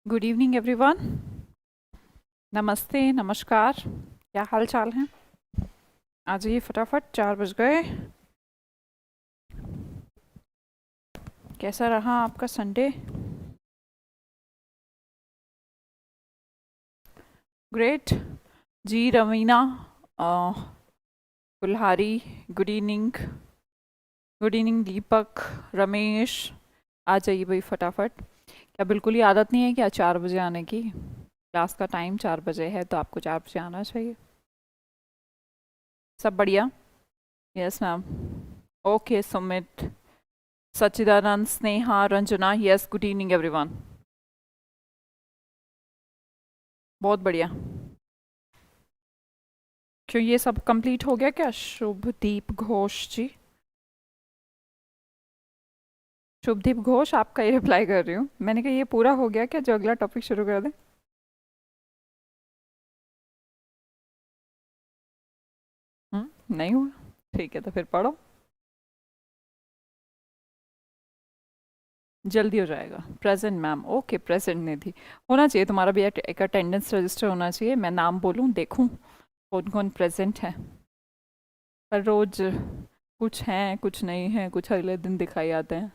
Good evening everyone. नमस्ते, नमस्कार। क्या हाल चाल है? आ जाइए फटाफट, 4 बज गए। कैसा रहा आपका संडे? ग्रेट। जी Raveena, Kulhari, good evening. Good evening दीपक, रमेश। आ जाइए भाई फटाफट। क्या बिल्कुल ही आदत नहीं है क्या 4 बजे आने की? क्लास का टाइम 4 बजे है तो आपको 4 बजे आना चाहिए। सब बढ़िया? Yes ma'am. Okay Sumit, Sachchidanand, Sneha, Ranjana. Yes, good evening everyone. बहुत बढ़िया। क्यों, ये सब कंप्लीट हो गया क्या? शुभदीप घोष जी, शुभदीप घोष आपका ही रिप्लाई कर रही हूँ। मैंने कहा ये पूरा हो गया क्या, जो अगला टॉपिक शुरू कर दें? नहीं हुआ? ठीक है तो फिर पढ़ो, जल्दी हो जाएगा। प्रेजेंट मैम, ओके प्रेजेंट नहीं थी। होना चाहिए तुम्हारा भी एक अटेंडेंस रजिस्टर होना चाहिए। मैं नाम बोलूँ, देखूँ कौन कौन प्रेजेंट है। पर रोज कुछ हैं कुछ नहीं है, कुछ अगले दिन दिखाई आते हैं,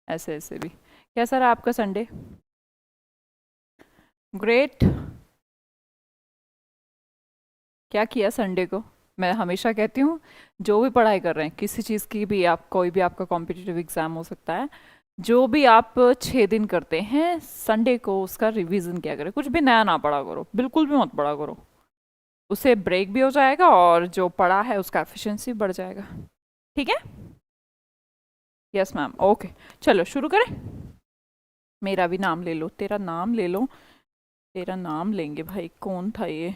ऐसे ऐसे भी। कैसा रहा आपका संडे? ग्रेट। क्या किया संडे को? मैं हमेशा कहती हूँ, जो भी पढ़ाई कर रहे हैं, किसी चीज़ की भी, आप कोई भी आपका कॉम्पिटिटिव एग्जाम हो सकता है, जो भी आप 6 दिन करते हैं, संडे को उसका रिवीजन किया करें। कुछ भी नया ना पढ़ा करो, बिल्कुल भी मत पढ़ा करो। उससे ब्रेक भी हो जाएगा और जो पढ़ा है उसका एफिशिएंसी बढ़ जाएगा। ठीक है? Yes ma'am, okay. चलो शुरू करें। मेरा भी नाम ले लो, तेरा नाम ले लो। तेरा नाम लेंगे भाई, कौन था ये?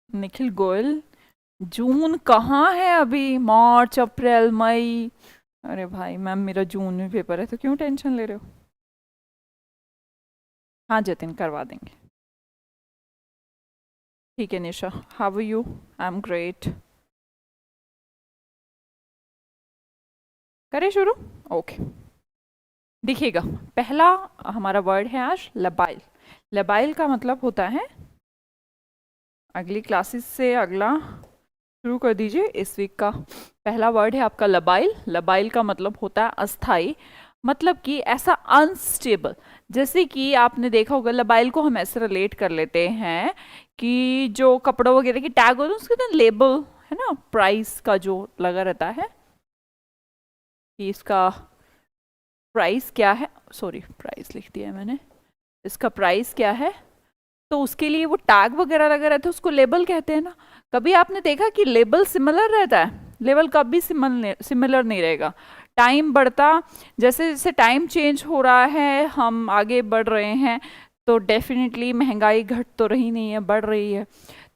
निखिल गोयल। जून कहाँ है अभी? मार्च, अप्रैल, मई। अरे भाई मैम, मेरा जून में पेपर है तो क्यों टेंशन ले रहे हो? हाँ जतिन, करवा देंगे। ठीक है Nisha, how are you? I am great. करें शुरू? ओके। देखिएगा, पहला हमारा वर्ड है आज लबाइल। लबाइल का मतलब होता है, अगली क्लासेस से अगला शुरू कर दीजिए। इस वीक का पहला वर्ड है आपका लबाइल। लबाइल का मतलब होता है अस्थाई, मतलब कि ऐसा अनस्टेबल। जैसे कि आपने देखा होगा, लबाइल को हम ऐसे रिलेट कर लेते हैं कि जो कपड़ों वगैरह की टैग होते हैं उसके अंदर लेबल है ना, प्राइस का जो लगा रहता है कि इसका प्राइस क्या है। सॉरी, प्राइस लिख दिया है मैंने। इसका प्राइस क्या है, तो उसके लिए वो टैग वगैरह लगा रहता है, उसको लेबल कहते हैं ना। कभी आपने देखा कि लेबल सिमिलर रहता है? लेबल कभी सिमिलर नहीं रहेगा। टाइम बढ़ता, जैसे जैसे टाइम चेंज हो रहा है, हम आगे बढ़ रहे हैं, तो डेफिनेटली महंगाई घट तो रही नहीं है, बढ़ रही है।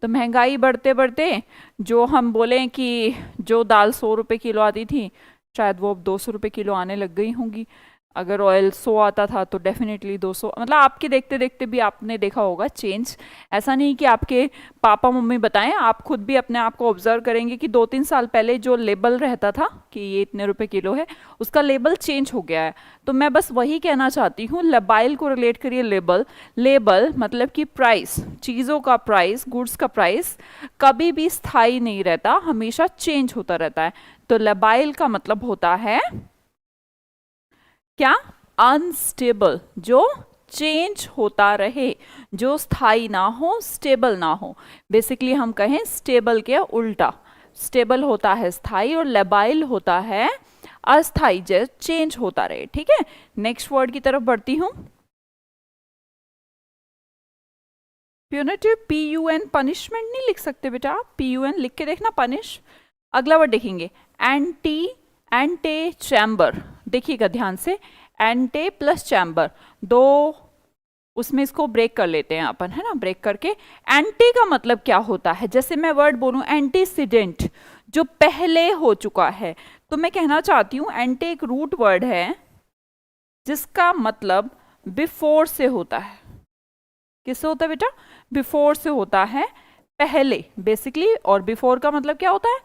तो महंगाई बढ़ते बढ़ते, जो हम बोलें कि जो दाल 100 रुपये किलो आती थी, शायद वो अब 200 रुपये किलो आने लग गई होंगी। अगर ऑयल 100 आता था तो डेफिनेटली 200, मतलब आपके देखते देखते भी आपने देखा होगा चेंज। ऐसा नहीं कि आपके पापा मम्मी बताएं, आप खुद भी अपने आप को ऑब्जर्व करेंगे कि 2-3 साल पहले जो लेबल रहता था कि ये इतने रुपए किलो है, उसका लेबल चेंज हो गया है। तो मैं बस वही कहना चाहती हूँ, लबाइल को रिलेट करिए लेबल। लेबल मतलब कि प्राइस, चीज़ों का प्राइस, गुड्स का प्राइस कभी भी स्थायी नहीं रहता, हमेशा चेंज होता रहता है। तो लबाइल का मतलब होता है क्या? अनस्टेबल, जो चेंज होता रहे, जो स्थायी ना हो, स्टेबल ना हो। बेसिकली हम कहें स्टेबल के उल्टा। स्टेबल होता है स्थायी और लेबाइल होता है अस्थाई, जो चेंज होता रहे। ठीक है, नेक्स्ट वर्ड की तरफ बढ़ती हूं। प्यूनिटिव, PUN, पनिशमेंट नहीं लिख सकते बेटा आप, PUN लिख के देखना, पनिश। अगला वर्ड देखेंगे, एंटी, एंटे चैम्बर। देखिएगा ध्यान से, एंटे प्लस चैम्बर, दो उसमें इसको ब्रेक कर लेते हैं अपन, है ना। ब्रेक करके एंटी का मतलब क्या होता है? जैसे मैं वर्ड बोलूं एंटीसीडेंट, जो पहले हो चुका है, तो मैं कहना चाहती हूं एंटी एक रूट वर्ड है जिसका मतलब बिफोर से होता है। किससे होता है बेटा? बिफोर से होता है, पहले बेसिकली। और बिफोर का मतलब क्या होता है?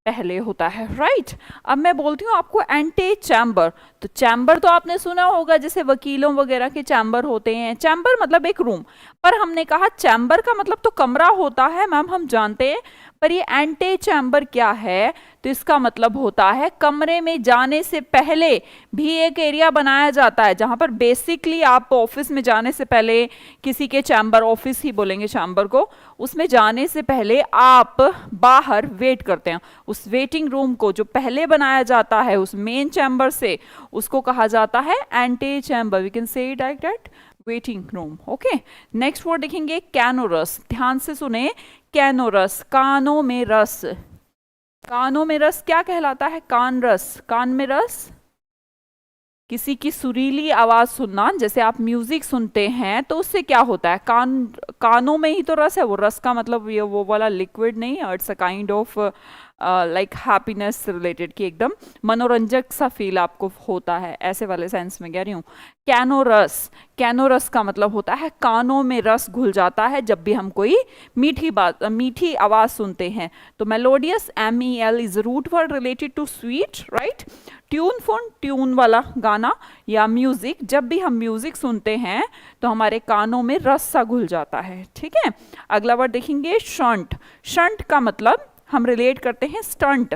पहले होता है, राइट। अब मैं बोलती हूँ आपको एंटे चैम्बर। तो चैम्बर तो आपने सुना होगा, जैसे वकीलों वगैरह के चैम्बर होते हैं। चैम्बर मतलब एक रूम, पर हमने कहा चैम्बर का मतलब तो कमरा होता है मैम, हम जानते हैं। पर ये एंटे चैम्बर क्या है, तो इसका मतलब होता है कमरे में जाने से पहले भी एक एरिया बनाया जाता है, जहां पर बेसिकली आप ऑफिस में जाने से पहले, किसी के चैम्बर, ऑफिस ही बोलेंगे चैम्बर को, उसमें जाने से पहले आप बाहर वेट करते हैं। उस वेटिंग रूम को जो पहले बनाया जाता है उस मेन चैम्बर से, उसको कहा जाता है antechamber. We can say it like that, waiting room. Okay, next word देखेंगे कैनोरस। ध्यान से सुने, कैनोरस, कानों में रस। कानों में रस क्या कहलाता है? कान रस। कान में रस, किसी की सुरीली आवाज सुनना। जैसे आप म्यूजिक सुनते हैं तो उससे क्या होता है, कानों में ही तो रस है। वो रस का मतलब ये वो वाला लिक्विड नहीं, it's a kind of like happiness related, कि एकदम मनोरंजक सा फील आपको होता है, ऐसे वाले सेंस में कह रही हूँ। कैनोरस, कैनोरस का मतलब होता है कानों में रस घुल जाता है जब भी हम कोई मीठी आवाज सुनते हैं। तो melodious, MEL is root word related to sweet, right. Tune phone, tune वाला गाना या म्यूजिक, जब भी हम म्यूजिक सुनते हैं तो हमारे कानों में रस सा घुल जाता है, ठीक है। अगला वर्ड देखेंगे शंट। शंट का मतलब हम रिलेट करते हैं स्टंट।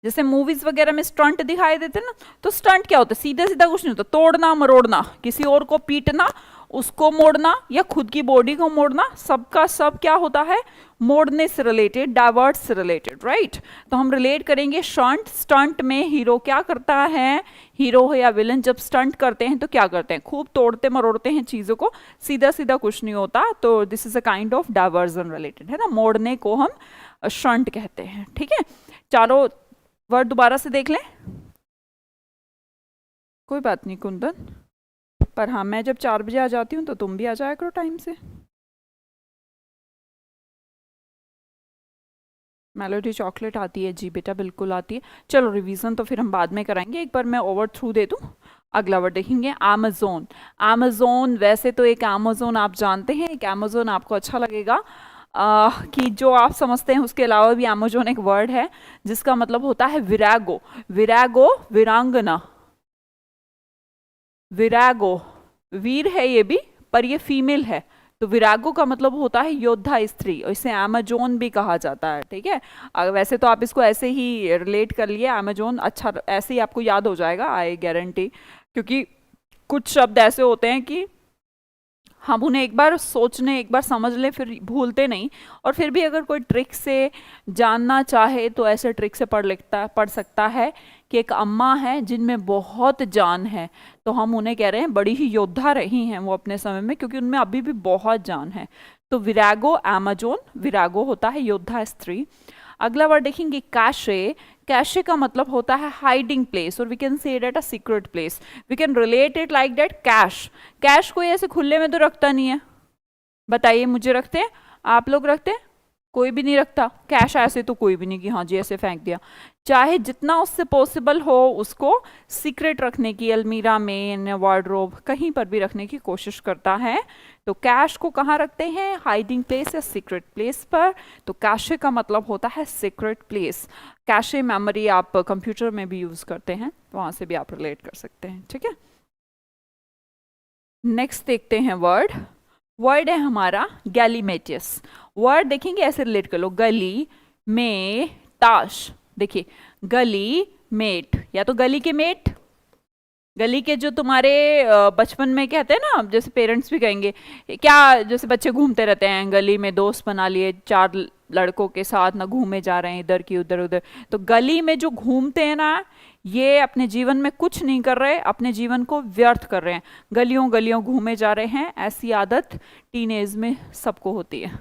जैसे मूवीज वगैरह में स्टंट दिखाई देते ना, तो स्टंट क्या होता है? सीधा सीधा कुछ नहीं होता, तोड़ना मरोड़ना, किसी और को पीटना, उसको मोड़ना, या खुद की बॉडी को मोड़ना, सबका सब क्या होता है? मोड़ने से रिलेटेड, डाइवर्ट से रिलेटेड, राइट। तो हम रिलेट करेंगे स्टंट। स्टंट में हीरो क्या करता है? हीरो या विलन जब स्टंट करते हैं तो क्या करते हैं? खूब तोड़ते मरोड़ते हैं चीजों को, सीधा सीधा कुछ नहीं होता। तो this is a kind of diversion related, है ना। मोड़ने को हम शंट कहते हैं, ठीक है। चारों वर्ड दोबारा से देख लें, कोई बात नहीं कुंदन, पर हाँ मैं जब 4 बजे आ जाती हूँ तो तुम भी आ जाया करो टाइम से। मेलोडी चॉकलेट आती है जी बेटा, बिल्कुल आती है। चलो रिवीजन तो फिर हम बाद में कराएंगे, एक बार मैं ओवर थ्रू दे दूँ। अगला वर्ड देखेंगे अमेज़न। अमेज़न, वैसे तो एक अमेज़न आप जानते हैं, एक अमेज़न आपको अच्छा लगेगा कि जो आप समझते हैं उसके अलावा भी अमेज़न एक वर्ड है जिसका मतलब होता है विरागो। विरागो, वीरांगना। विरागो, वीर है ये भी, पर ये फीमेल है। तो विरागो का मतलब होता है योद्धा स्त्री, और इसे अमेजोन भी कहा जाता है, ठीक है। वैसे तो आप इसको ऐसे ही रिलेट कर लिए, अमेजोन, अच्छा ऐसे ही आपको याद हो जाएगा, आई गारंटी। क्योंकि कुछ शब्द ऐसे होते हैं कि हम उन्हें एक बार सोचने, एक बार समझ लें, फिर भूलते नहीं। और फिर भी अगर कोई ट्रिक से जानना चाहे तो ऐसे ट्रिक से पढ़ सकता है कि एक अम्मा है जिनमें बहुत जान है, तो हम उन्हें कह रहे हैं बड़ी ही योद्धा रही हैं वो अपने समय में, क्योंकि उनमें अभी भी बहुत जान है। तो विरागो, अमेजोन, विरागो होता है योद्धा स्त्री। अगला वर्ड देखेंगे कैशे। कैशे का मतलब होता है हाइडिंग प्लेस, और we can say it at a secret place. We can relate it like that, cache. Cache कोई ऐसे खुले में तो रखता नहीं है, बताइए मुझे रखते हैं? आप लोग रखते हैं? कोई भी नहीं रखता कैश ऐसे, तो कोई भी नहीं कि हाँ जी ऐसे फेंक दिया। चाहे जितना उससे पॉसिबल हो उसको सीक्रेट रखने की, अलमीरा में, वार्डरोब, कहीं पर भी रखने की कोशिश करता है। तो कैश को कहाँ रखते हैं? हाइडिंग प्लेस या सीक्रेट प्लेस पर। तो कैशे का मतलब होता है सीक्रेट प्लेस। कैशे मेमोरी आप कंप्यूटर में भी यूज करते हैं, तो वहां से भी आप रिलेट कर सकते हैं, ठीक है। नेक्स्ट देखते हैं वर्ड। वर्ड है हमारा गैलीमेटियस। वर्ड देखेंगे ऐसे रिलेट कर लो, गली में ताश। देखिए गली मेट, या तो गली के मेट, गली के जो तुम्हारे बचपन में कहते हैं ना, जैसे पेरेंट्स भी कहेंगे क्या, जैसे बच्चे घूमते रहते हैं गली में, दोस्त बना लिए 4 लड़कों के साथ ना, घूमे जा रहे हैं इधर की उधर उधर। तो गली में जो घूमते हैं ना, ये अपने जीवन में कुछ नहीं कर रहे, अपने जीवन को व्यर्थ कर रहे हैं, गलियों गलियों घूमे जा रहे हैं। ऐसी आदत टीनेज में सबको होती है,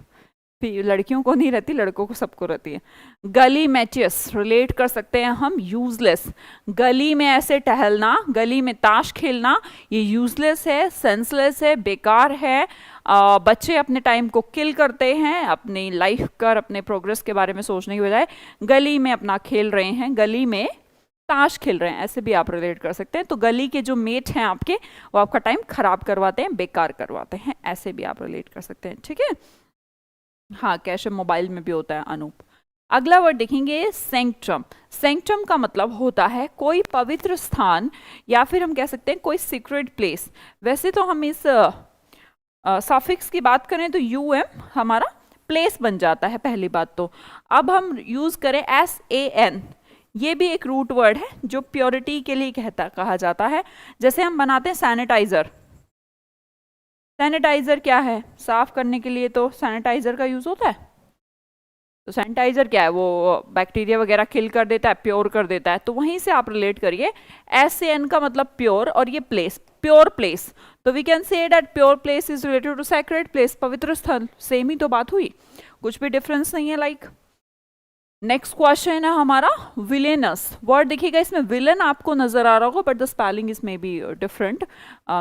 लड़कियों को नहीं रहती, लड़कों को सबको रहती है। गली मैचियस रिलेट कर सकते हैं हम यूजलेस। गली में ऐसे टहलना, गली में ताश खेलना, ये यूजलेस है, सेंसलेस है, बेकार है। बच्चे अपने टाइम को किल करते हैं, अपनी लाइफ कर, अपने प्रोग्रेस के बारे में सोचने की बजाय गली में अपना खेल रहे हैं, गली में ताश खेल रहे हैं, ऐसे भी आप रिलेट कर सकते हैं। तो गली के जो मेट हैं आपके, वो आपका टाइम खराब करवाते हैं, बेकार करवाते हैं, ऐसे भी आप रिलेट कर सकते हैं, ठीक है। हाँ कैशे मोबाइल में भी होता है अनूप। अगला वर्ड देखेंगे सैंक्टम। सैंक्टम का मतलब होता है कोई पवित्र स्थान, या फिर हम कह सकते हैं कोई सीक्रेट प्लेस। वैसे तो हम इस सफिक्स की बात करें तो यूएम हमारा प्लेस बन जाता है पहली बात तो। अब हम यूज करें SAN, ये भी एक रूट वर्ड है जो प्योरिटी के लिए कहा जाता है। जैसे हम बनाते हैं सैनिटाइजर, सैनिटाइजर क्या है, साफ करने के लिए तो सैनिटाइजर का यूज होता है। तो सैनिटाइजर क्या है, वो बैक्टीरिया वगैरह किल कर देता है, प्योर कर देता है। तो वहीं से आप रिलेट करिए, SAN का मतलब प्योर, और ये प्लेस, प्योर प्लेस। तो we can say that pure place is related to sacred place, पवित्र स्थल। सेम ही तो बात हुई, कुछ भी डिफरेंस नहीं है। लाइक नेक्स्ट क्वेश्चन है हमारा विलेनस। वर्ड देखिएगा, इसमें विलन आपको नजर आ रहा होगा, but the spelling is may be different,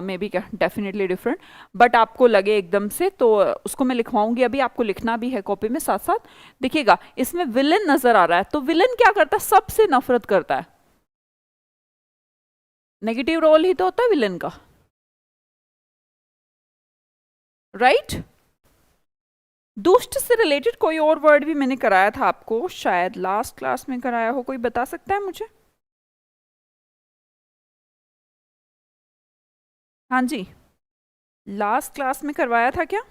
may be definitely different, but आपको लगे एकदम से तो उसको मैं लिखवाऊंगी, अभी आपको लिखना भी है कॉपी में साथ साथ। देखिएगा इसमें विलन नजर आ रहा है, तो विलन क्या करता है, सबसे नफरत करता है। नेगेटिव रोल ही तो होता है विलन का, राइट? दुष्ट से रिलेटेड कोई और वर्ड भी मैंने कराया था आपको, शायद लास्ट क्लास में कराया हो, कोई बता सकता है मुझे? हाँ जी, लास्ट क्लास में करवाया था क्या,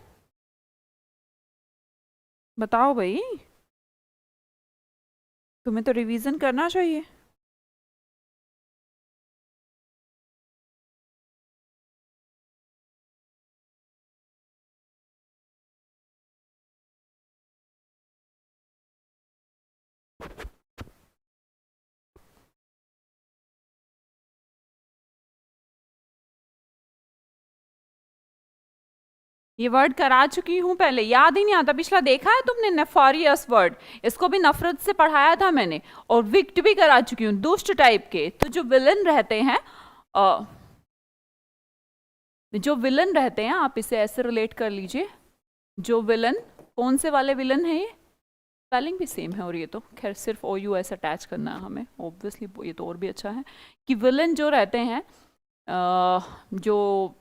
बताओ भाई, तुम्हें तो रिवीजन करना चाहिए। ये वर्ड करा चुकी हूं पहले, याद ही नहीं आता, पिछला देखा है तुमने, नेफारियस वर्ड, इसको भी नफरत से पढ़ाया था मैंने, और विक्ट भी करा चुकी हूँ, दुष्ट टाइप के। तो जो विलन रहते हैं, जो विलन रहते हैं, आप इसे ऐसे रिलेट कर लीजिए, जो विलन, कौन से वाले विलन है ये, स्पेलिंग भी सेम है, और ये तो खैर सिर्फ OUS अटैच करना है हमें, ऑब्वियसली ये तो और भी अच्छा है कि विलन जो रहते हैं, जो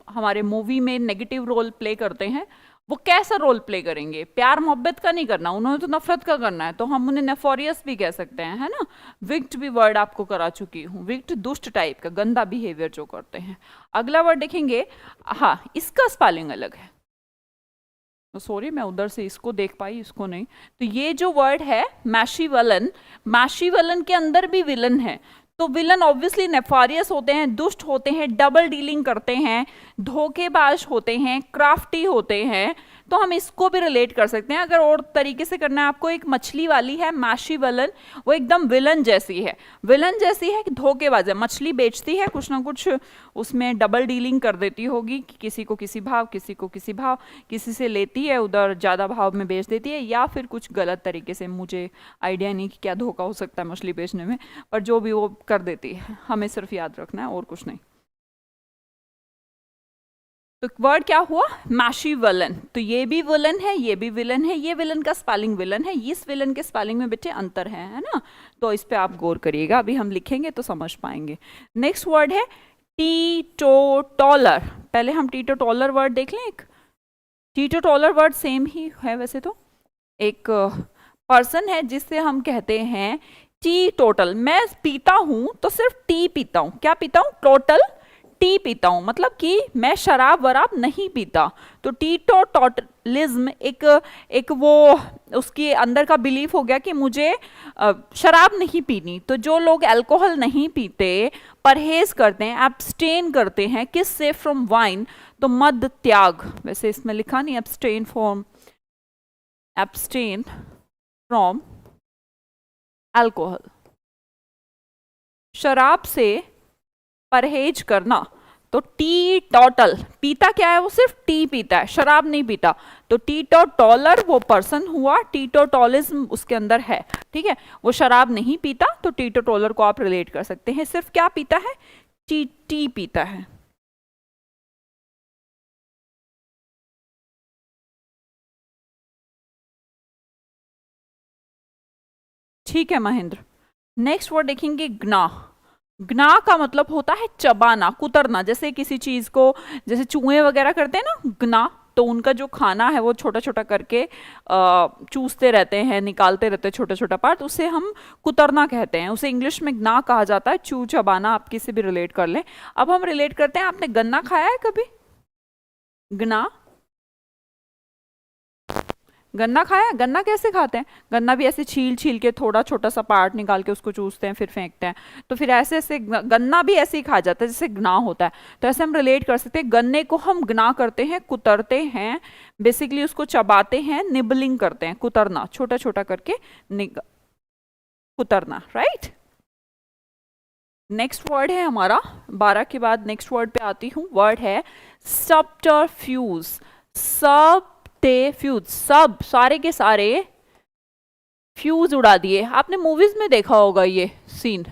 हमारे मूवी में नेगेटिव रोल प्ले करते हैं, वो कैसा रोल प्ले करेंगे, प्यार मोहब्बत का नहीं करना, उन्होंने तो नफरत का करना है, तो हम उन्हें नेफोरियस भी कह सकते हैं, है ना। विक्ट भी वर्ड आपको करा चुकी हूँ, विक्ट दुष्ट टाइप का, गंदा बिहेवियर जो करते हैं। अगला वर्ड देखेंगे, हाँ इसका स्पेलिंग अलग है, तो सॉरी मैं उधर से इसको देख पाई, इसको नहीं। तो ये जो वर्ड है मैशीवलन, मैशीवलन के अंदर भी विलन है। तो विलन ऑब्वियसली नेफारियस होते हैं, दुष्ट होते हैं, डबल डीलिंग करते हैं, धोखेबाज होते हैं, क्राफ्टी होते हैं। तो हम इसको भी रिलेट कर सकते हैं। अगर और तरीके से करना है आपको, एक मछली वाली है मैशीवलन, वो एकदम विलन जैसी है, विलन जैसी है कि धोखेबाज है, मछली बेचती है, कुछ ना कुछ उसमें डबल डीलिंग कर देती होगी कि किसी को किसी भाव, किसी को किसी भाव, किसी से लेती है उधर ज़्यादा भाव में बेच देती है, या फिर कुछ गलत तरीके से, मुझे आइडिया नहीं कि क्या धोखा हो सकता है मछली बेचने में, पर जो भी वो कर देती है, हमें सिर्फ याद रखना है और कुछ नहीं। तो वर्ड क्या हुआ, मैशीवलन। तो ये भी विलन है, ये भी विलन है, ये विलन का स्पेलिंग विलन है, इस विलन के स्पेलिंग में बेटे अंतर है ना। तो इस पे आप गौर करिएगा, अभी हम लिखेंगे तो समझ पाएंगे। नेक्स्ट वर्ड है टीटोटॉलर। पहले हम टीटोटॉलर वर्ड देख लें। एक टीटोटॉलर वर्ड सेम ही है वैसे तो, एक पर्सन है जिससे हम कहते हैं टी टोटल। मैं पीता हूं तो सिर्फ टी पीता हूं, क्या पीता हूं, टोटल टी पीता हूं, मतलब कि मैं शराब वराब नहीं पीता। तो टीटोटॉटलिज्म एक वो उसके अंदर का बिलीफ हो गया कि मुझे शराब नहीं पीनी। तो जो लोग अल्कोहल नहीं पीते, परहेज करते हैं, एब्सटेन करते हैं, किस से, फ्रॉम वाइन, तो मद त्याग, वैसे इसमें लिखा नहीं, एब्सटेन फ्रॉम अल्कोहल, शराब से परहेज करना। तो टी टोटल, पीता क्या है, वो सिर्फ टी पीता है, शराब नहीं पीता। तो टीटोटॉलर वो पर्सन हुआ, टीटोटॉलिज्म उसके अंदर है, ठीक है, वो शराब नहीं पीता। तो टीटोटॉलर को आप रिलेट कर सकते हैं, सिर्फ क्या पीता है, टी पीता है। ठीक है महेंद्र। नेक्स्ट वर्ड देखेंगे ग्ना। ग्ना का मतलब होता है चबाना, कुतरना, जैसे किसी चीज को, जैसे चूहे वगैरह करते हैं ना, ग्ना, तो उनका जो खाना है वो छोटा छोटा करके चूसते रहते हैं, निकालते रहते हैं छोटा छोटा पार्ट, उसे हम कुतरना कहते हैं। उसे इंग्लिश में गना कहा जाता है, चू चबाना, आप किसी भी रिलेट कर लें। अब हम रिलेट करते हैं, आपने गन्ना खाया है कभी? गन्ना, गन्ना खाया है? गन्ना कैसे खाते हैं? गन्ना भी ऐसे छील छील के थोड़ा छोटा सा पार्ट निकाल के उसको चूसते हैं, फिर फेंकते हैं। तो फिर ऐसे ऐसे गन्ना भी ऐसे ही खा जाता है जैसे गना होता है। तो ऐसे हम रिलेट कर सकते हैं, गन्ने को हम गना करते हैं, कुतरते हैं, बेसिकली उसको चबाते हैं, निबलिंग करते हैं, कुतरना, छोटा छोटा करके कुतरना, राइट। नेक्स्ट वर्ड है हमारा, 12 के बाद नेक्स्ट वर्ड पे आती हूँ, वर्ड है सबटरफ्यूज। सबटरफ्यूज, सब सारे के सारे फ्यूज उड़ा दिए। आपने मूवीज में देखा होगा ये सीन,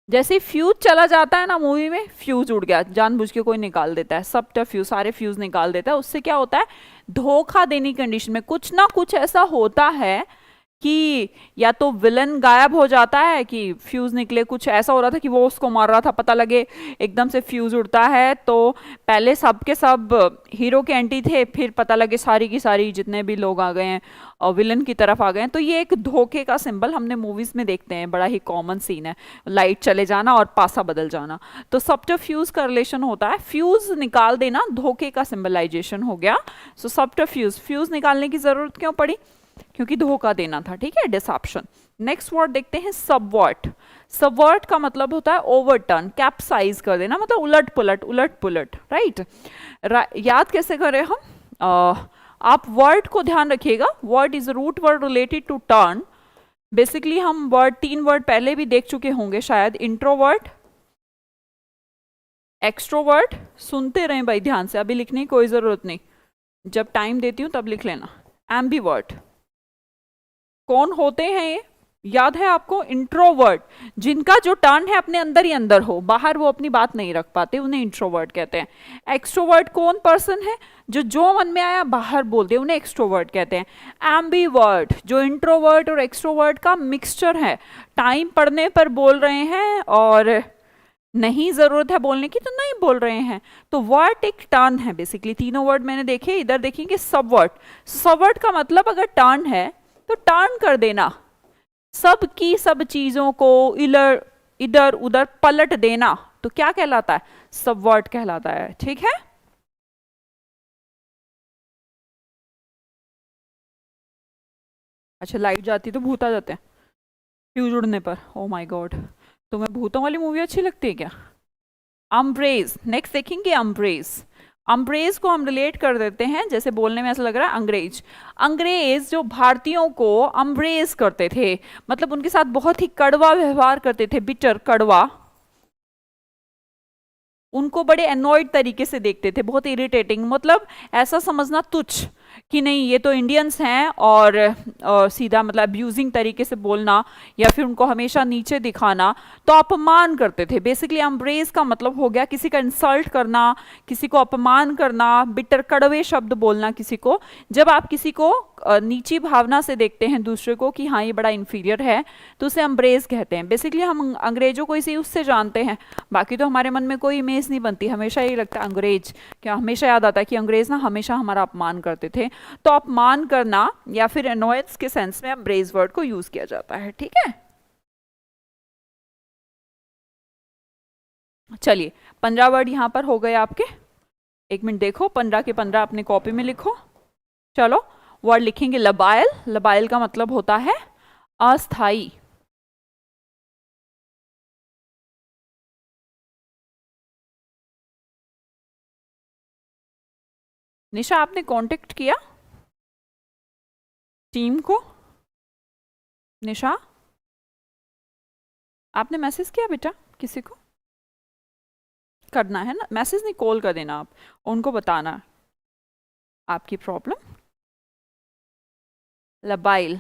जैसे फ्यूज चला जाता है ना मूवी में, फ्यूज उड़ गया, जानबूझ के कोई निकाल देता है, सबटरफ्यूज, सारे फ्यूज निकाल देता है। उससे क्या होता है, धोखा देने की कंडीशन में कुछ ना कुछ ऐसा होता है कि या तो विलन गायब हो जाता है कि फ्यूज निकले, कुछ ऐसा हो रहा था कि वो उसको मार रहा था, पता लगे एकदम से फ्यूज उड़ता है, तो पहले सब के सब हीरो के एंटी थे, फिर पता लगे सारी की सारी जितने भी लोग आ गए हैं और विलन की तरफ आ गए हैं। तो ये एक धोखे का सिंबल हमने मूवीज में देखते हैं, बड़ा ही कॉमन सीन है, लाइट चले जाना और पासा बदल जाना। तो सबटरफ्यूज का रिलेशन होता है, फ्यूज निकाल देना, धोखे का सिंबलाइजेशन हो गया। सो सबटरफ्यूज, फ्यूज निकालने की जरूरत क्यों पड़ी? क्योंकि धोखा देना था, ठीक है, डिसेप्शन। नेक्स्ट वर्ड देखते हैं, सबवर्ट। सबवर्ट का मतलब होता है ओवरटर्न, कैप्साइज कर देना, मतलब उलट पुलट, उलट पुलट, राइट। याद कैसे करें हम? आप वर्ड को ध्यान रखिएगा, word is root word related to turn. Basically हम वर्ड, 3 वर्ड पहले भी देख चुके होंगे शायद, इंट्रोवर्ट, एक्सट्रोवर्ट, सुनते रहें भाई ध्यान से, अभी लिखने की कोई जरूरत नहीं, जब टाइम देती हूं तब लिख लेना। एम्बीवर्ट, कौन होते हैं ये, याद है आपको? इंट्रोवर्ट, जिनका जो टर्न है अपने अंदर ही अंदर हो, बाहर वो अपनी बात नहीं रख पाते, उन्हें इंट्रोवर्ट कहते हैं। एक्सट्रोवर्ट कौन पर्सन है, जो मन में आया बाहर बोल दे, उन्हें एक्सट्रोवर्ट कहते हैं। एम्बीवर्ट, जो इंट्रोवर्ट और एक्सट्रोवर्ट का मिक्सचर है, टाइम पड़ने पर बोल रहे हैं और नहीं जरूरत है बोलने की तो नहीं बोल रहे हैं। तो वर्ट एक टर्न है, बेसिकली तीनों वर्ड मैंने देखे। इधर देखेंगे सबवर्ट, सबवर्ट का मतलब अगर टर्न है तो टर्न कर देना, सब की सब चीजों को इधर इधर उधर पलट देना, तो क्या कहलाता है? सबवर्ट कहलाता है, ठीक है। अच्छा, लाइट जाती तो भूत आ जाते हैं फ्यूज उड़ने पर, ओ माय गॉड। तुम्हें भूतों वाली मूवी अच्छी लगती है क्या? अम्ब्रेज, नेक्स्ट देखेंगे अम्ब्रेज। अम्ब्रेज को हम रिलेट कर देते हैं, जैसे बोलने में ऐसा लग रहा है अंग्रेज। अंग्रेज जो भारतीयों को अम्ब्रेज करते थे, मतलब उनके साथ बहुत ही कड़वा व्यवहार करते थे, बिटर, कड़वा, उनको बड़े एनॉयड तरीके से देखते थे, बहुत इरिटेटिंग, मतलब ऐसा समझना तुच्छ कि नहीं ये तो इंडियंस हैं, और सीधा मतलब अब्यूजिंग तरीके से बोलना या फिर उनको हमेशा नीचे दिखाना, तो अपमान करते थे। बेसिकली अम्ब्रेज का मतलब हो गया किसी का इंसल्ट करना, किसी को अपमान करना, बिटर कड़वे शब्द बोलना किसी को। जब आप किसी को नीची भावना से देखते हैं दूसरे को कि हाँ ये बड़ा इंफीरियर है, तो उसे अम्ब्रेज कहते हैं। बेसिकली हम अंग्रेजों को इसी उससे जानते हैं, बाकी तो हमारे मन में कोई इमेज नहीं बनती, हमेशा यही लगता है अंग्रेज, क्या हमेशा याद आता है कि अंग्रेज ना हमेशा हमारा अपमान करते थे। तो अपमान करना या फिर अनॉयंस के सेंस में अम्ब्रेज वर्ड को यूज किया जाता है, ठीक है। चलिए 15 वर्ड यहां पर हो गए आपके, 1 मिनट देखो, 15 के 15 अपने कॉपी में लिखो। चलो वर्ड लिखेंगे लबाइल। लबाइल का मतलब होता है अस्थाई। निशा, आपने कांटेक्ट किया टीम को? निशा, आपने मैसेज किया बेटा किसी को? करना है ना, मैसेज नहीं, कॉल कर देना आप, उनको बताना आपकी प्रॉब्लम। लबाइल